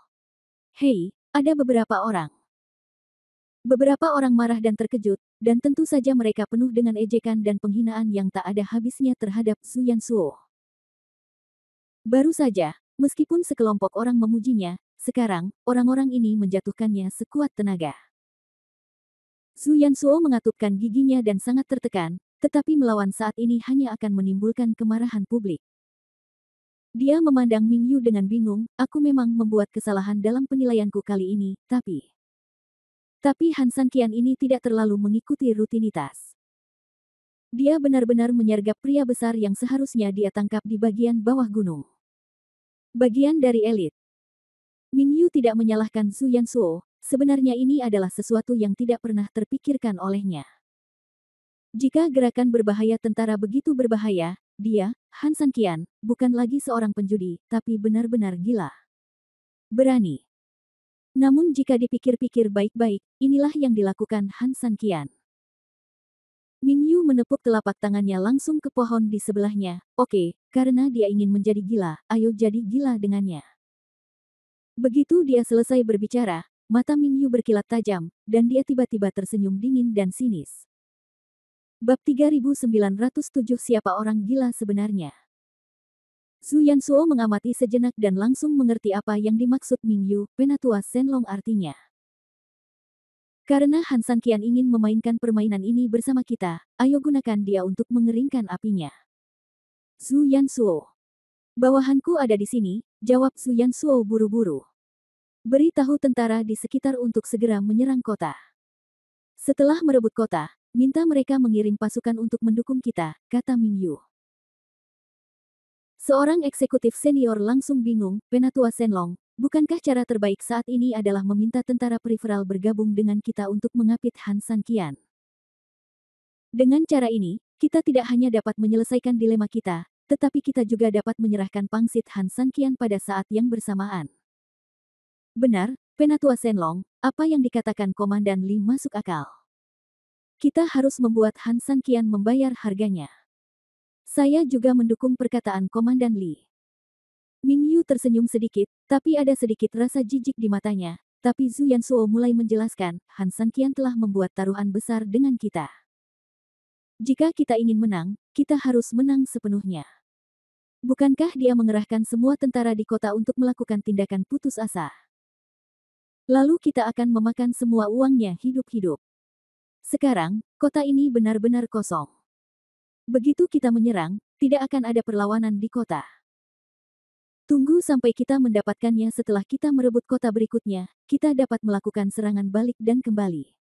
Speaker 1: Hei, ada beberapa orang. Beberapa orang marah dan terkejut, dan tentu saja mereka penuh dengan ejekan dan penghinaan yang tak ada habisnya terhadap Zhu Yansuo. Baru saja, meskipun sekelompok orang memujinya, sekarang, orang-orang ini menjatuhkannya sekuat tenaga. Zhu Yansuo mengatupkan giginya dan sangat tertekan, tetapi melawan saat ini hanya akan menimbulkan kemarahan publik. Dia memandang Ming Yu dengan bingung, aku memang membuat kesalahan dalam penilaianku kali ini, tapi Han San Qian ini tidak terlalu mengikuti rutinitas. Dia benar-benar menyergap pria besar yang seharusnya dia tangkap di bagian bawah gunung. Bagian dari elit. Ming Yu tidak menyalahkan Zhu Yansuo, sebenarnya ini adalah sesuatu yang tidak pernah terpikirkan olehnya. Jika gerakan berbahaya tentara begitu berbahaya, dia, Han San Qian, bukan lagi seorang penjudi, tapi benar-benar gila. Berani. Namun jika dipikir-pikir baik-baik, inilah yang dilakukan Han San Qian. Ming Yu menepuk telapak tangannya langsung ke pohon di sebelahnya. Oke, karena dia ingin menjadi gila, ayo jadi gila dengannya. Begitu dia selesai berbicara, mata Ming Yu berkilat tajam, dan dia tiba-tiba tersenyum dingin dan sinis. Bab 3907 Siapa orang gila sebenarnya? Zhu Yansuo mengamati sejenak dan langsung mengerti apa yang dimaksud Ming Yu, Penatua Shenlong artinya. Karena Han San Qian ingin memainkan permainan ini bersama kita, ayo gunakan dia untuk mengeringkan apinya. Zhu Yansuo. Bawahanku ada di sini, jawab Zhu Yansuo buru-buru. Beritahu tentara di sekitar untuk segera menyerang kota. Setelah merebut kota, minta mereka mengirim pasukan untuk mendukung kita, kata Ming Yu. Seorang eksekutif senior langsung bingung, Penatua Shenlong, Bukankah cara terbaik saat ini adalah meminta tentara periferal bergabung dengan kita untuk mengapit Han Sanqian? Dengan cara ini, kita tidak hanya dapat menyelesaikan dilema kita, tetapi kita juga dapat menyerahkan pangsit Han Sanqian pada saat yang bersamaan. Benar, Penatua Shenlong, apa yang dikatakan Komandan Li masuk akal. Kita harus membuat Han Sanqian membayar harganya. Saya juga mendukung perkataan Komandan Li. Mingyu tersenyum sedikit, tapi ada sedikit rasa jijik di matanya. Tapi Zhu Yansuo mulai menjelaskan, Han Sanqian telah membuat taruhan besar dengan kita. Jika kita ingin menang, kita harus menang sepenuhnya. Bukankah dia mengerahkan semua tentara di kota untuk melakukan tindakan putus asa? Lalu kita akan memakan semua uangnya hidup-hidup. Sekarang, kota ini benar-benar kosong. Begitu kita menyerang, tidak akan ada perlawanan di kota. Tunggu sampai kita mendapatkannya. Setelah kita merebut kota berikutnya, kita dapat melakukan serangan balik dan kembali.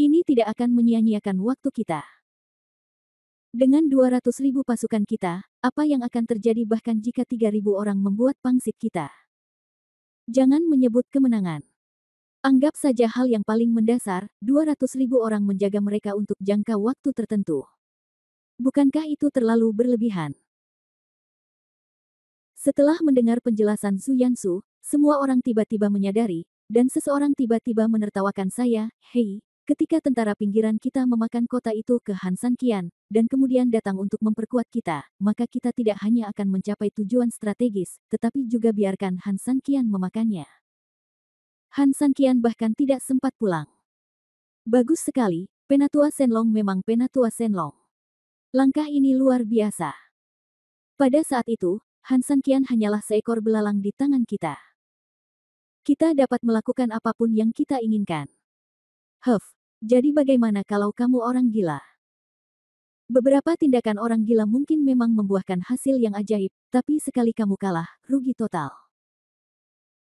Speaker 1: Ini tidak akan menyia-nyiakan waktu kita. Dengan 200.000 pasukan kita, apa yang akan terjadi bahkan jika 3.000 orang membuat pangsit kita? Jangan menyebut kemenangan. Anggap saja hal yang paling mendasar, 200.000 orang menjaga mereka untuk jangka waktu tertentu. Bukankah itu terlalu berlebihan? Setelah mendengar penjelasan Zhu Yansu, semua orang tiba-tiba menyadari, dan seseorang tiba-tiba menertawakan saya, "Hei, ketika tentara pinggiran kita memakan kota itu ke Han Sanqian, dan kemudian datang untuk memperkuat kita, maka kita tidak hanya akan mencapai tujuan strategis, tetapi juga biarkan Han Sanqian memakannya." Han Sanqian bahkan tidak sempat pulang. Bagus sekali, Penatua Shenlong memang Penatua Shenlong. Langkah ini luar biasa. Pada saat itu, Han Sanqian hanyalah seekor belalang di tangan kita. Kita dapat melakukan apapun yang kita inginkan. Jadi bagaimana kalau kamu orang gila? Beberapa tindakan orang gila mungkin memang membuahkan hasil yang ajaib, tapi sekali kamu kalah, rugi total.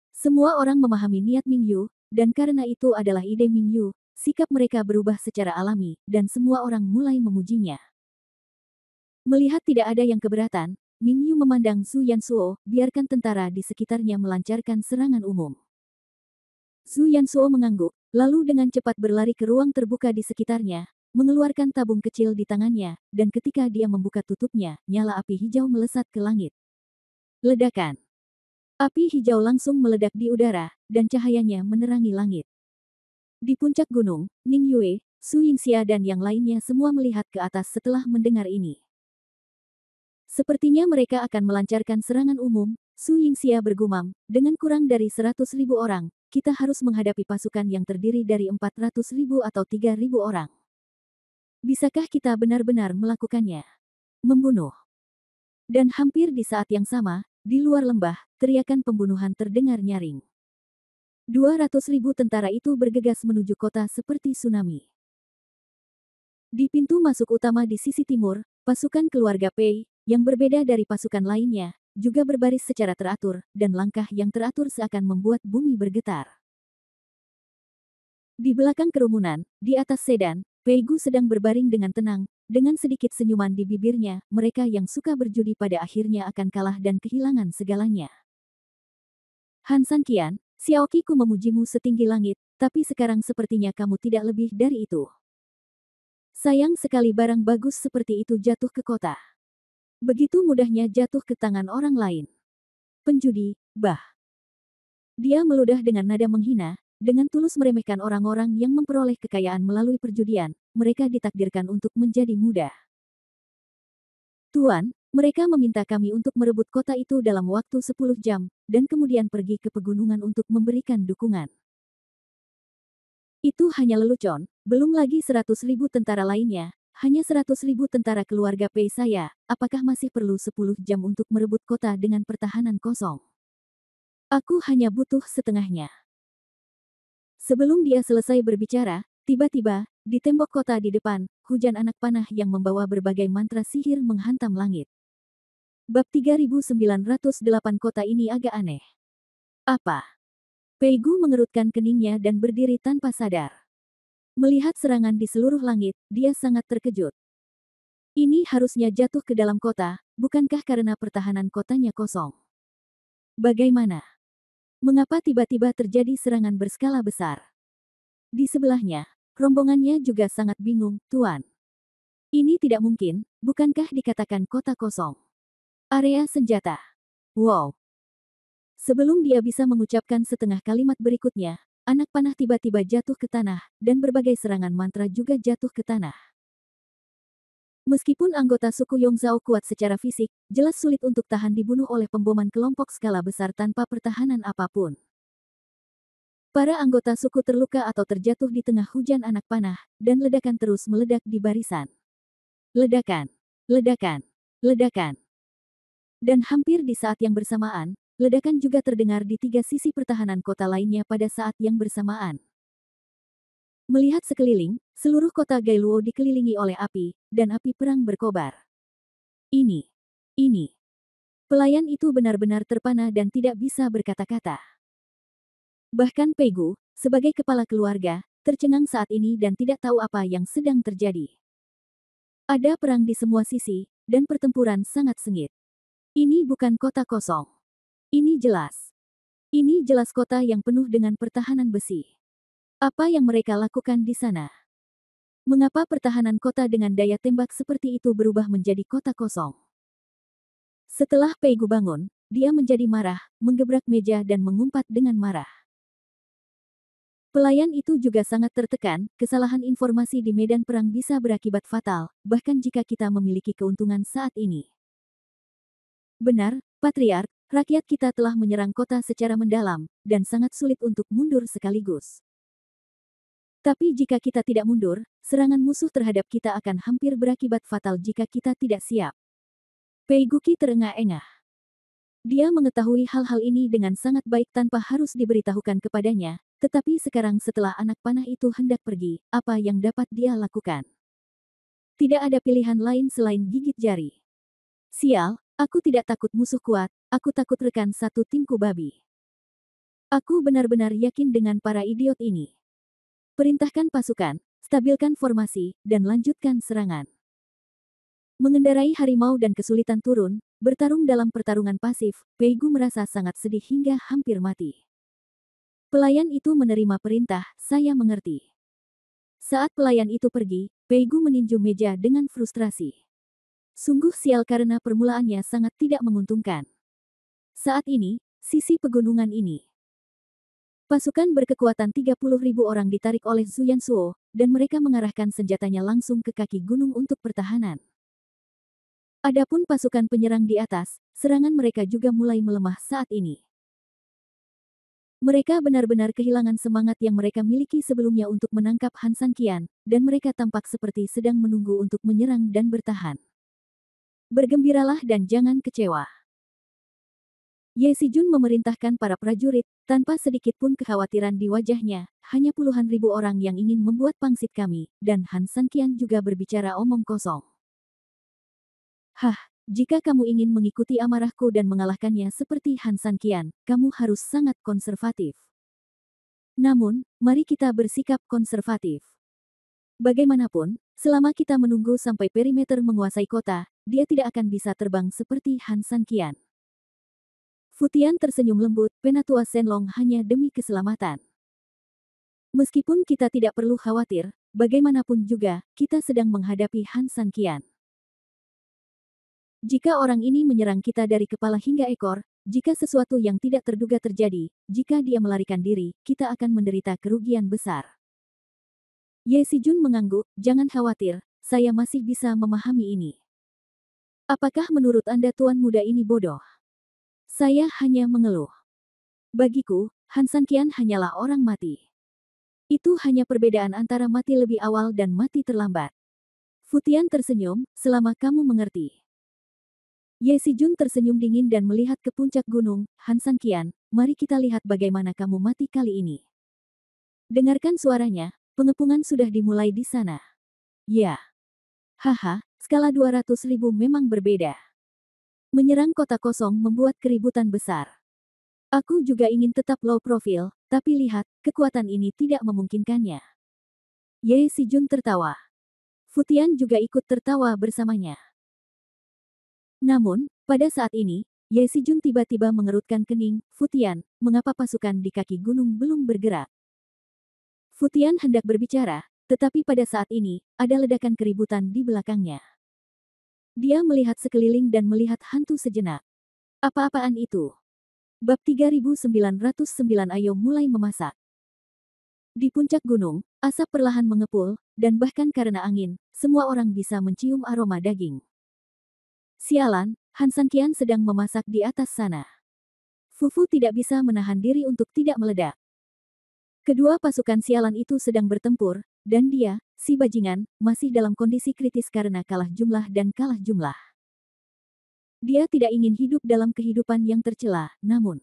Speaker 1: Semua orang memahami niat Mingyu, dan karena itu adalah ide Mingyu, sikap mereka berubah secara alami, dan semua orang mulai memujinya. Melihat tidak ada yang keberatan, Mingyu memandang Zhu Yansuo, biarkan tentara di sekitarnya melancarkan serangan umum. Zhu Yansuo mengangguk, lalu dengan cepat berlari ke ruang terbuka di sekitarnya, mengeluarkan tabung kecil di tangannya, dan ketika dia membuka tutupnya, nyala api hijau melesat ke langit. Ledakan. Api hijau langsung meledak di udara, dan cahayanya menerangi langit. Di puncak gunung, Ning Yue, Su Yingxia dan yang lainnya semua melihat ke atas setelah mendengar ini. Sepertinya mereka akan melancarkan serangan umum, Su Yingxia bergumam, dengan kurang dari 100.000 orang, kita harus menghadapi pasukan yang terdiri dari 400.000 atau 3.000 orang. Bisakah kita benar-benar melakukannya? Membunuh. Dan hampir di saat yang sama, di luar lembah, teriakan pembunuhan terdengar nyaring. 200.000 tentara itu bergegas menuju kota seperti tsunami. Di pintu masuk utama di sisi timur, pasukan keluarga Pei, yang berbeda dari pasukan lainnya, juga berbaris secara teratur, dan langkah yang teratur seakan membuat bumi bergetar. Di belakang kerumunan, di atas sedan, Pei Gu sedang berbaring dengan tenang, dengan sedikit senyuman di bibirnya. Mereka yang suka berjudi pada akhirnya akan kalah dan kehilangan segalanya. Han Sanqian, Xiaoqiku memujimu setinggi langit, tapi sekarang sepertinya kamu tidak lebih dari itu. Sayang sekali barang bagus seperti itu jatuh ke kota. Begitu mudahnya jatuh ke tangan orang lain. Penjudi, bah. Dia meludah dengan nada menghina, dengan tulus meremehkan orang-orang yang memperoleh kekayaan melalui perjudian, mereka ditakdirkan untuk menjadi mudah. Tuan, mereka meminta kami untuk merebut kota itu dalam waktu 10 jam, dan kemudian pergi ke pegunungan untuk memberikan dukungan. Itu hanya lelucon, belum lagi 100.000 tentara lainnya. Hanya 100.000 tentara keluarga Pei saya, apakah masih perlu 10 jam untuk merebut kota dengan pertahanan kosong? Aku hanya butuh setengahnya. Sebelum dia selesai berbicara, tiba-tiba, di tembok kota di depan, hujan anak panah yang membawa berbagai mantra sihir menghantam langit. Bab 3908 kota ini agak aneh. Apa? Pei Gu mengerutkan keningnya dan berdiri tanpa sadar. Melihat serangan di seluruh langit, dia sangat terkejut. Ini harusnya jatuh ke dalam kota, bukankah karena pertahanan kotanya kosong? Bagaimana? Mengapa tiba-tiba terjadi serangan berskala besar? Di sebelahnya, rombongannya juga sangat bingung, Tuan. Ini tidak mungkin, bukankah dikatakan kota kosong? Area senjata. Wow. Sebelum dia bisa mengucapkan setengah kalimat berikutnya, anak panah tiba-tiba jatuh ke tanah, dan berbagai serangan mantra juga jatuh ke tanah. Meskipun anggota suku Yongzhao kuat secara fisik, jelas sulit untuk tahan dibunuh oleh pemboman kelompok skala besar tanpa pertahanan apapun. Para anggota suku terluka atau terjatuh di tengah hujan anak panah, dan ledakan terus meledak di barisan. Ledakan, ledakan, ledakan. Dan hampir di saat yang bersamaan, ledakan juga terdengar di 3 sisi pertahanan kota lainnya pada saat yang bersamaan. Melihat sekeliling, seluruh kota Gailuo dikelilingi oleh api, dan api perang berkobar. Ini. Pelayan itu benar-benar terpana dan tidak bisa berkata-kata. Bahkan Pei Gu, sebagai kepala keluarga, tercengang saat ini dan tidak tahu apa yang sedang terjadi. Ada perang di semua sisi, dan pertempuran sangat sengit. Ini bukan kota kosong. Ini jelas kota yang penuh dengan pertahanan besi. Apa yang mereka lakukan di sana? Mengapa pertahanan kota dengan daya tembak seperti itu berubah menjadi kota kosong? Setelah Pei Gu bangun, dia menjadi marah, menggebrak meja dan mengumpat dengan marah. Pelayan itu juga sangat tertekan, kesalahan informasi di medan perang bisa berakibat fatal, bahkan jika kita memiliki keuntungan saat ini. Benar, Patriark, rakyat kita telah menyerang kota secara mendalam, dan sangat sulit untuk mundur sekaligus. Tapi jika kita tidak mundur, serangan musuh terhadap kita akan hampir berakibat fatal jika kita tidak siap. Pei Guqi terengah-engah. Dia mengetahui hal-hal ini dengan sangat baik tanpa harus diberitahukan kepadanya, tetapi sekarang setelah anak panah itu hendak pergi, apa yang dapat dia lakukan? Tidak ada pilihan lain selain gigit jari. Sial, aku tidak takut musuh kuat, aku takut rekan satu timku babi. Aku benar-benar yakin dengan para idiot ini. Perintahkan pasukan, stabilkan formasi, dan lanjutkan serangan. Mengendarai harimau dan kesulitan turun, bertarung dalam pertarungan pasif, Pei Gu merasa sangat sedih hingga hampir mati. Pelayan itu menerima perintah, saya mengerti. Saat pelayan itu pergi, Pei Gu meninju meja dengan frustrasi. Sungguh sial karena permulaannya sangat tidak menguntungkan. Saat ini, sisi pegunungan ini. Pasukan berkekuatan 30.000 orang ditarik oleh Zhu Yansuo, dan mereka mengarahkan senjatanya langsung ke kaki gunung untuk pertahanan. Adapun pasukan penyerang di atas, serangan mereka juga mulai melemah saat ini. Mereka benar-benar kehilangan semangat yang mereka miliki sebelumnya untuk menangkap Han San Qian, dan mereka tampak seperti sedang menunggu untuk menyerang dan bertahan. Bergembiralah dan jangan kecewa. Ye Sijun memerintahkan para prajurit, tanpa sedikit pun kekhawatiran di wajahnya, hanya puluhan ribu orang yang ingin membuat pangsit kami, dan Han San Qian juga berbicara omong kosong. Hah, jika kamu ingin mengikuti amarahku dan mengalahkannya seperti Han San Qian, kamu harus sangat konservatif. Namun, mari kita bersikap konservatif. Bagaimanapun, selama kita menunggu sampai perimeter menguasai kota, dia tidak akan bisa terbang seperti Han San Qian. Futian tersenyum lembut, Penatua Shenlong hanya demi keselamatan. Meskipun kita tidak perlu khawatir, bagaimanapun juga, kita sedang menghadapi Han San Qian. Jika orang ini menyerang kita dari kepala hingga ekor, jika sesuatu yang tidak terduga terjadi, jika dia melarikan diri, kita akan menderita kerugian besar. Ye Sijun mengangguk, jangan khawatir, saya masih bisa memahami ini. Apakah menurut Anda tuan muda ini bodoh? Saya hanya mengeluh. Bagiku, Han San Qian hanyalah orang mati. Itu hanya perbedaan antara mati lebih awal dan mati terlambat. Futian tersenyum, selama kamu mengerti. Ye Sijun tersenyum dingin dan melihat ke puncak gunung, Han San Qian, mari kita lihat bagaimana kamu mati kali ini. Dengarkan suaranya, pengepungan sudah dimulai di sana. Ya. Haha, skala 200.000 memang berbeda. Menyerang kota kosong membuat keributan besar. Aku juga ingin tetap low profile, tapi lihat, kekuatan ini tidak memungkinkannya. Ye Sijun tertawa. Futian juga ikut tertawa bersamanya. Namun, pada saat ini, Ye Sijun tiba-tiba mengerutkan kening. Futian, mengapa pasukan di kaki gunung belum bergerak? Futian hendak berbicara, tetapi pada saat ini, ada ledakan keributan di belakangnya. Dia melihat sekeliling dan melihat hantu sejenak. Apa-apaan itu? Bab 3909 Ayo mulai memasak. Di puncak gunung, asap perlahan mengepul, dan bahkan karena angin, semua orang bisa mencium aroma daging. Sialan, Han Sanqian sedang memasak di atas sana. Fufu tidak bisa menahan diri untuk tidak meledak. Kedua pasukan sialan itu sedang bertempur, dan dia, si bajingan, masih dalam kondisi kritis karena kalah jumlah dan kalah jumlah. Dia tidak ingin hidup dalam kehidupan yang tercela, namun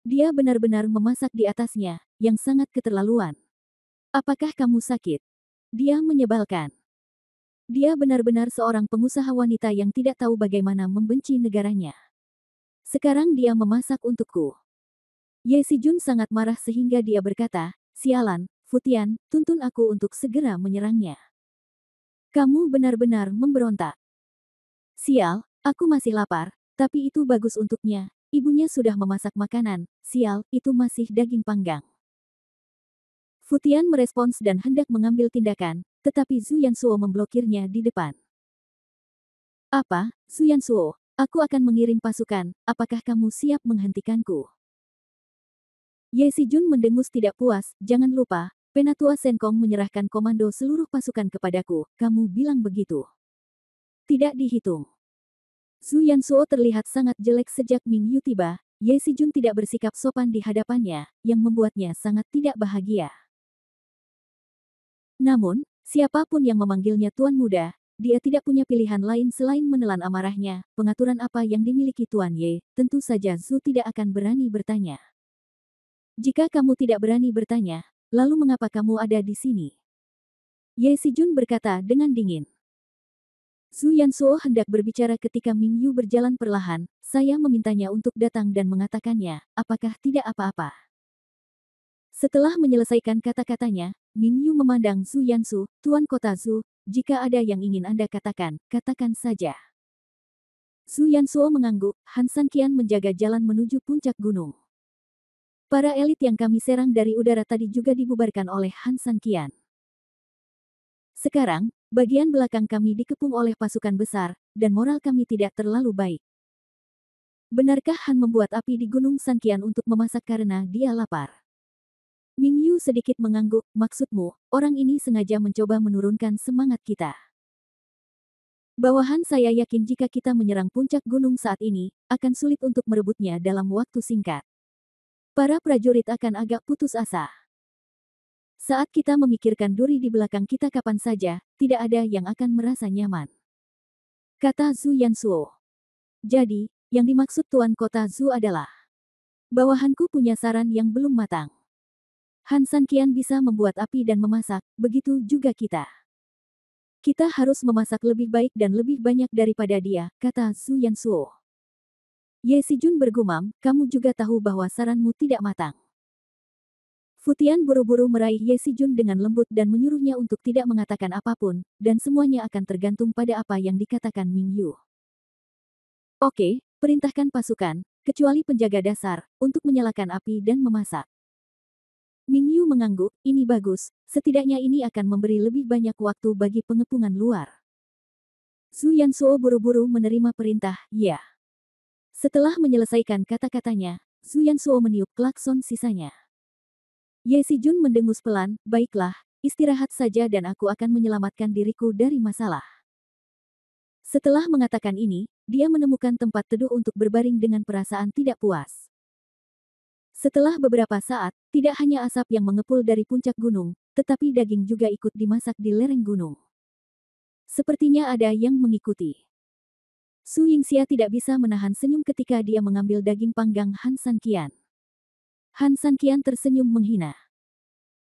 Speaker 1: dia benar-benar memasak di atasnya, yang sangat keterlaluan. Apakah kamu sakit? Dia menyebalkan. Dia benar-benar seorang pengusaha wanita yang tidak tahu bagaimana membenci negaranya. Sekarang dia memasak untukku. Ye Sijun sangat marah sehingga dia berkata, sialan, Futian, tuntun aku untuk segera menyerangnya. Kamu benar-benar memberontak. Sial, aku masih lapar, tapi itu bagus untuknya. Ibunya sudah memasak makanan, sial, itu masih daging panggang. Futian merespons dan hendak mengambil tindakan, tetapi Zhu Yansuo memblokirnya di depan. Apa, Zhu Yansuo? Aku akan mengirim pasukan, apakah kamu siap menghentikanku? Ye Sijun mendengus tidak puas, jangan lupa, Penatua Senkong menyerahkan komando seluruh pasukan kepadaku, kamu bilang begitu. Tidak dihitung. Zhu Yansuo terlihat sangat jelek sejak Ming Yu tiba, Ye Sijun tidak bersikap sopan di hadapannya, yang membuatnya sangat tidak bahagia. Namun, siapapun yang memanggilnya Tuan Muda, dia tidak punya pilihan lain selain menelan amarahnya. Pengaturan apa yang dimiliki Tuan Ye, tentu saja Zhu tidak akan berani bertanya. Jika kamu tidak berani bertanya, lalu mengapa kamu ada di sini? Ye Sijun berkata dengan dingin. Zhu Yansuo hendak berbicara ketika Ming Yu berjalan perlahan, saya memintanya untuk datang dan mengatakannya, apakah tidak apa-apa. Setelah menyelesaikan kata-katanya, Ming Yu memandang Zhu Yansu, Tuan Kota Zhu, jika ada yang ingin Anda katakan, katakan saja. Zhu Yansuo mengangguk, Han Sanqian menjaga jalan menuju puncak gunung. Para elit yang kami serang dari udara tadi juga dibubarkan oleh Han Sanqian. Sekarang, bagian belakang kami dikepung oleh pasukan besar, dan moral kami tidak terlalu baik. Benarkah Han membuat api di Gunung Sanqian untuk memasak karena dia lapar? Ming Yu sedikit mengangguk, maksudmu, orang ini sengaja mencoba menurunkan semangat kita. Bawahan saya yakin jika kita menyerang puncak gunung saat ini, akan sulit untuk merebutnya dalam waktu singkat. Para prajurit akan agak putus asa. Saat kita memikirkan duri di belakang kita kapan saja, tidak ada yang akan merasa nyaman. Kata Zhu Yansuo. Jadi, yang dimaksud Tuan Kota Zhu adalah, bawahanku punya saran yang belum matang. Han Sanqian bisa membuat api dan memasak, begitu juga kita. Kita harus memasak lebih baik dan lebih banyak daripada dia, kata Zhu Yansuo. Ye Sijun bergumam, kamu juga tahu bahwa saranmu tidak matang. Futian buru-buru meraih Ye Sijun dengan lembut dan menyuruhnya untuk tidak mengatakan apapun, dan semuanya akan tergantung pada apa yang dikatakan Ming Yu. Oke, perintahkan pasukan, kecuali penjaga dasar, untuk menyalakan api dan memasak. Ming Yu mengangguk, ini bagus, setidaknya ini akan memberi lebih banyak waktu bagi pengepungan luar. Zhu Yansuo buru-buru menerima perintah, ya. Setelah menyelesaikan kata-katanya, Zhu Yansuo meniup klakson sisanya. Ye Sijun mendengus pelan, baiklah, istirahat saja dan aku akan menyelamatkan diriku dari masalah. Setelah mengatakan ini, dia menemukan tempat teduh untuk berbaring dengan perasaan tidak puas. Setelah beberapa saat, tidak hanya asap yang mengepul dari puncak gunung, tetapi daging juga ikut dimasak di lereng gunung. Sepertinya ada yang mengikuti. Su Yingxia tidak bisa menahan senyum ketika dia mengambil daging panggang Han Sanqian. Han Sanqian tersenyum menghina.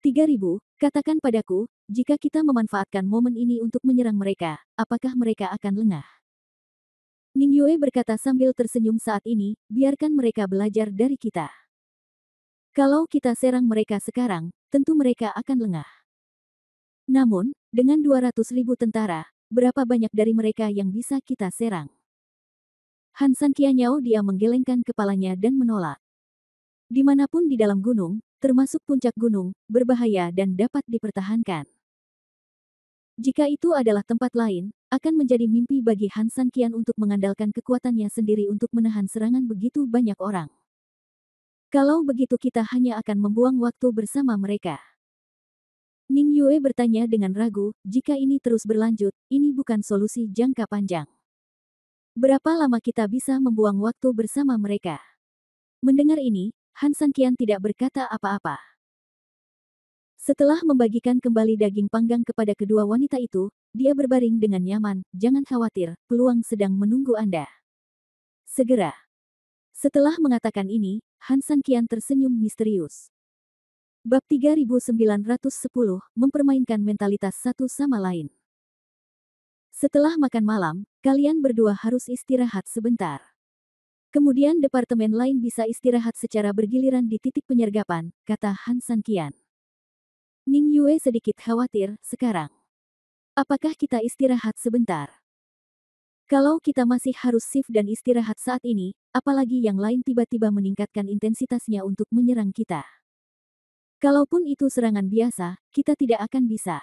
Speaker 1: 3000, katakan padaku, jika kita memanfaatkan momen ini untuk menyerang mereka, apakah mereka akan lengah? Ning Yue berkata sambil tersenyum saat ini, biarkan mereka belajar dari kita. Kalau kita serang mereka sekarang, tentu mereka akan lengah. Namun, dengan 200.000 tentara, berapa banyak dari mereka yang bisa kita serang? Han San Qianyao dia menggelengkan kepalanya dan menolak. Dimanapun di dalam gunung, termasuk puncak gunung, berbahaya dan dapat dipertahankan. Jika itu adalah tempat lain, akan menjadi mimpi bagi Han San Qian untuk mengandalkan kekuatannya sendiri untuk menahan serangan begitu banyak orang. Kalau begitu kita hanya akan membuang waktu bersama mereka. Ning Yue bertanya dengan ragu, jika ini terus berlanjut, ini bukan solusi jangka panjang. Berapa lama kita bisa membuang waktu bersama mereka? Mendengar ini, Han San Qian tidak berkata apa-apa. Setelah membagikan kembali daging panggang kepada kedua wanita itu, dia berbaring dengan nyaman, jangan khawatir, peluang sedang menunggu Anda. Segera. Setelah mengatakan ini, Han San Qian tersenyum misterius. Bab 3910, mempermainkan mentalitas satu sama lain. Setelah makan malam, kalian berdua harus istirahat sebentar. Kemudian departemen lain bisa istirahat secara bergiliran di titik penyergapan, kata Han San Qian. Ning Yue sedikit khawatir, sekarang. Apakah kita istirahat sebentar? Kalau kita masih harus shift dan istirahat saat ini, apalagi yang lain tiba-tiba meningkatkan intensitasnya untuk menyerang kita. Kalaupun itu serangan biasa, kita tidak akan bisa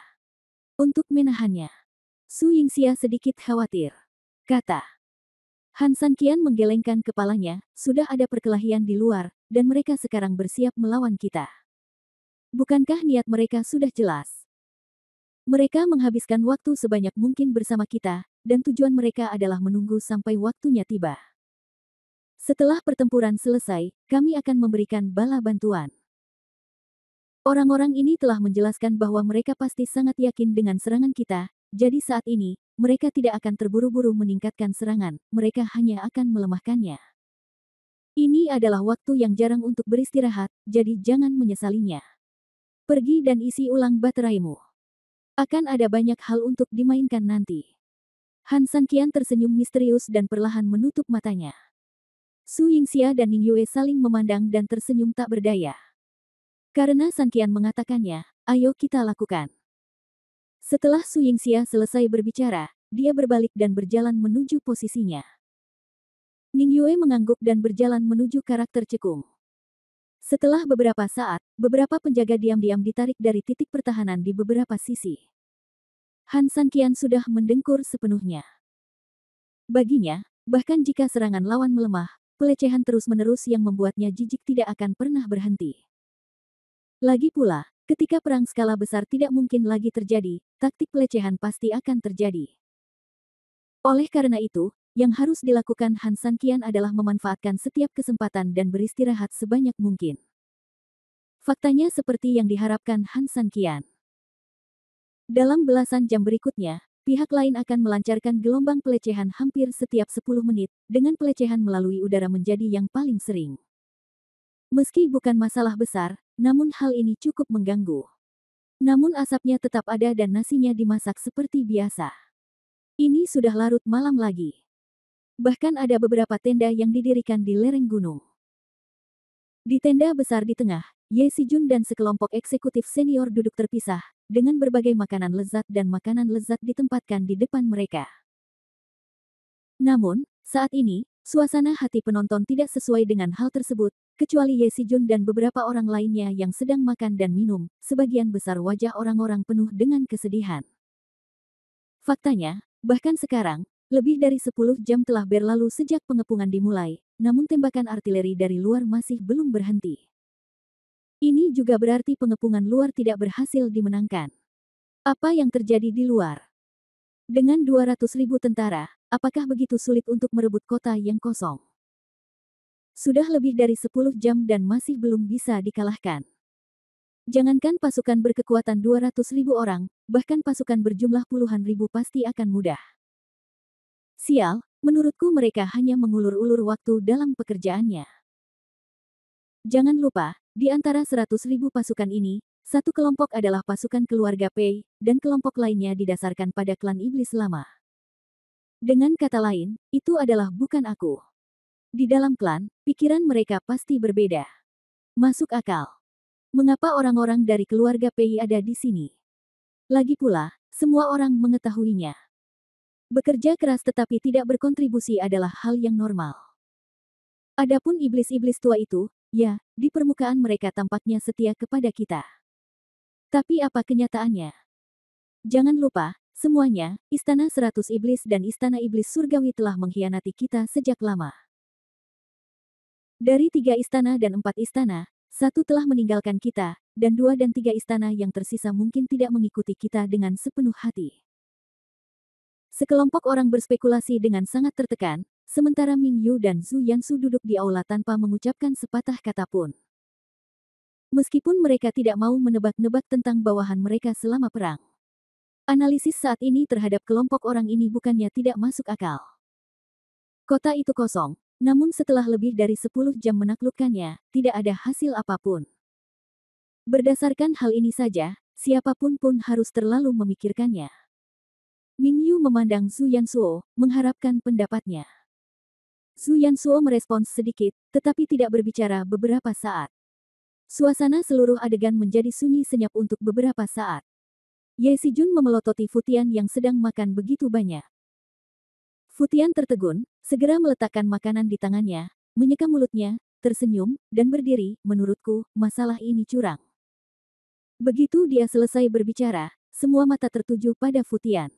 Speaker 1: untuk menahannya. Su Yingxia sedikit khawatir, kata. Han San Qian menggelengkan kepalanya, sudah ada perkelahian di luar, dan mereka sekarang bersiap melawan kita. Bukankah niat mereka sudah jelas? Mereka menghabiskan waktu sebanyak mungkin bersama kita, dan tujuan mereka adalah menunggu sampai waktunya tiba. Setelah pertempuran selesai, kami akan memberikan bala bantuan. Orang-orang ini telah menjelaskan bahwa mereka pasti sangat yakin dengan serangan kita, jadi saat ini, mereka tidak akan terburu-buru meningkatkan serangan, mereka hanya akan melemahkannya. Ini adalah waktu yang jarang untuk beristirahat, jadi jangan menyesalinya. Pergi dan isi ulang bateraimu. Akan ada banyak hal untuk dimainkan nanti. Han San Qian tersenyum misterius dan perlahan menutup matanya. Su Yingxia dan Ning Yue saling memandang dan tersenyum tak berdaya. Karena San Qian mengatakannya, ayo kita lakukan. Setelah Su Yingxia selesai berbicara, dia berbalik dan berjalan menuju posisinya. Ning Yue mengangguk dan berjalan menuju karakter cekung. Setelah beberapa saat, beberapa penjaga diam-diam ditarik dari titik pertahanan di beberapa sisi. Han San Qian sudah mendengkur sepenuhnya. Baginya, bahkan jika serangan lawan melemah, pelecehan terus-menerus yang membuatnya jijik tidak akan pernah berhenti. Lagi pula, ketika perang skala besar tidak mungkin lagi terjadi, taktik pelecehan pasti akan terjadi. Oleh karena itu, yang harus dilakukan Han San Qian adalah memanfaatkan setiap kesempatan dan beristirahat sebanyak mungkin. Faktanya seperti yang diharapkan Han San Qian. Dalam belasan jam berikutnya, pihak lain akan melancarkan gelombang pelecehan hampir setiap 10 menit, dengan pelecehan melalui udara menjadi yang paling sering. Meski bukan masalah besar, namun hal ini cukup mengganggu. Namun asapnya tetap ada dan nasinya dimasak seperti biasa. Ini sudah larut malam lagi. Bahkan ada beberapa tenda yang didirikan di lereng gunung. Di tenda besar di tengah, Ye Sijun dan sekelompok eksekutif senior duduk terpisah, dengan berbagai makanan lezat dan makanan lezat ditempatkan di depan mereka. Namun, saat ini, suasana hati penonton tidak sesuai dengan hal tersebut, kecuali Ye Sijun dan beberapa orang lainnya yang sedang makan dan minum, sebagian besar wajah orang-orang penuh dengan kesedihan. Faktanya, bahkan sekarang, lebih dari 10 jam telah berlalu sejak pengepungan dimulai, namun tembakan artileri dari luar masih belum berhenti. Ini juga berarti pengepungan luar tidak berhasil dimenangkan. Apa yang terjadi di luar? Dengan 200.000 tentara, apakah begitu sulit untuk merebut kota yang kosong? Sudah lebih dari 10 jam dan masih belum bisa dikalahkan. Jangankan pasukan berkekuatan 200.000 orang, bahkan pasukan berjumlah puluhan ribu pasti akan mudah. Sial, menurutku mereka hanya mengulur-ulur waktu dalam pekerjaannya. Jangan lupa, di antara 100.000 pasukan ini, satu kelompok adalah pasukan keluarga Pei, dan kelompok lainnya didasarkan pada klan iblis lama. Dengan kata lain, itu adalah bukan aku. Di dalam klan, pikiran mereka pasti berbeda. Masuk akal. Mengapa orang-orang dari keluarga Pei ada di sini? Lagi pula, semua orang mengetahuinya. Bekerja keras tetapi tidak berkontribusi adalah hal yang normal. Adapun iblis-iblis tua itu, ya, di permukaan mereka tampaknya setia kepada kita. Tapi apa kenyataannya? Jangan lupa, semuanya, Istana 100 Iblis dan Istana Iblis Surgawi telah mengkhianati kita sejak lama. Dari 3 istana dan 4 istana, 1 telah meninggalkan kita, dan 2 dan 3 istana yang tersisa mungkin tidak mengikuti kita dengan sepenuh hati. Sekelompok orang berspekulasi dengan sangat tertekan, sementara Ming Yu dan Zhu Yansu duduk di aula tanpa mengucapkan sepatah kata pun. Meskipun mereka tidak mau menebak-nebak tentang bawahan mereka selama perang. Analisis saat ini terhadap kelompok orang ini bukannya tidak masuk akal. Kota itu kosong, namun setelah lebih dari 10 jam menaklukkannya, tidak ada hasil apapun. Berdasarkan hal ini saja, siapapun pun harus terlalu memikirkannya. Ming Yu memandang Zhu Yansuo, mengharapkan pendapatnya. Zhu Yansuo merespons sedikit, tetapi tidak berbicara beberapa saat. Suasana seluruh adegan menjadi sunyi senyap untuk beberapa saat. Ye Sijun memelototi Futian yang sedang makan begitu banyak. Futian tertegun, segera meletakkan makanan di tangannya, menyeka mulutnya, tersenyum, dan berdiri. Menurutku, masalah ini curang. Begitu dia selesai berbicara, semua mata tertuju pada Futian.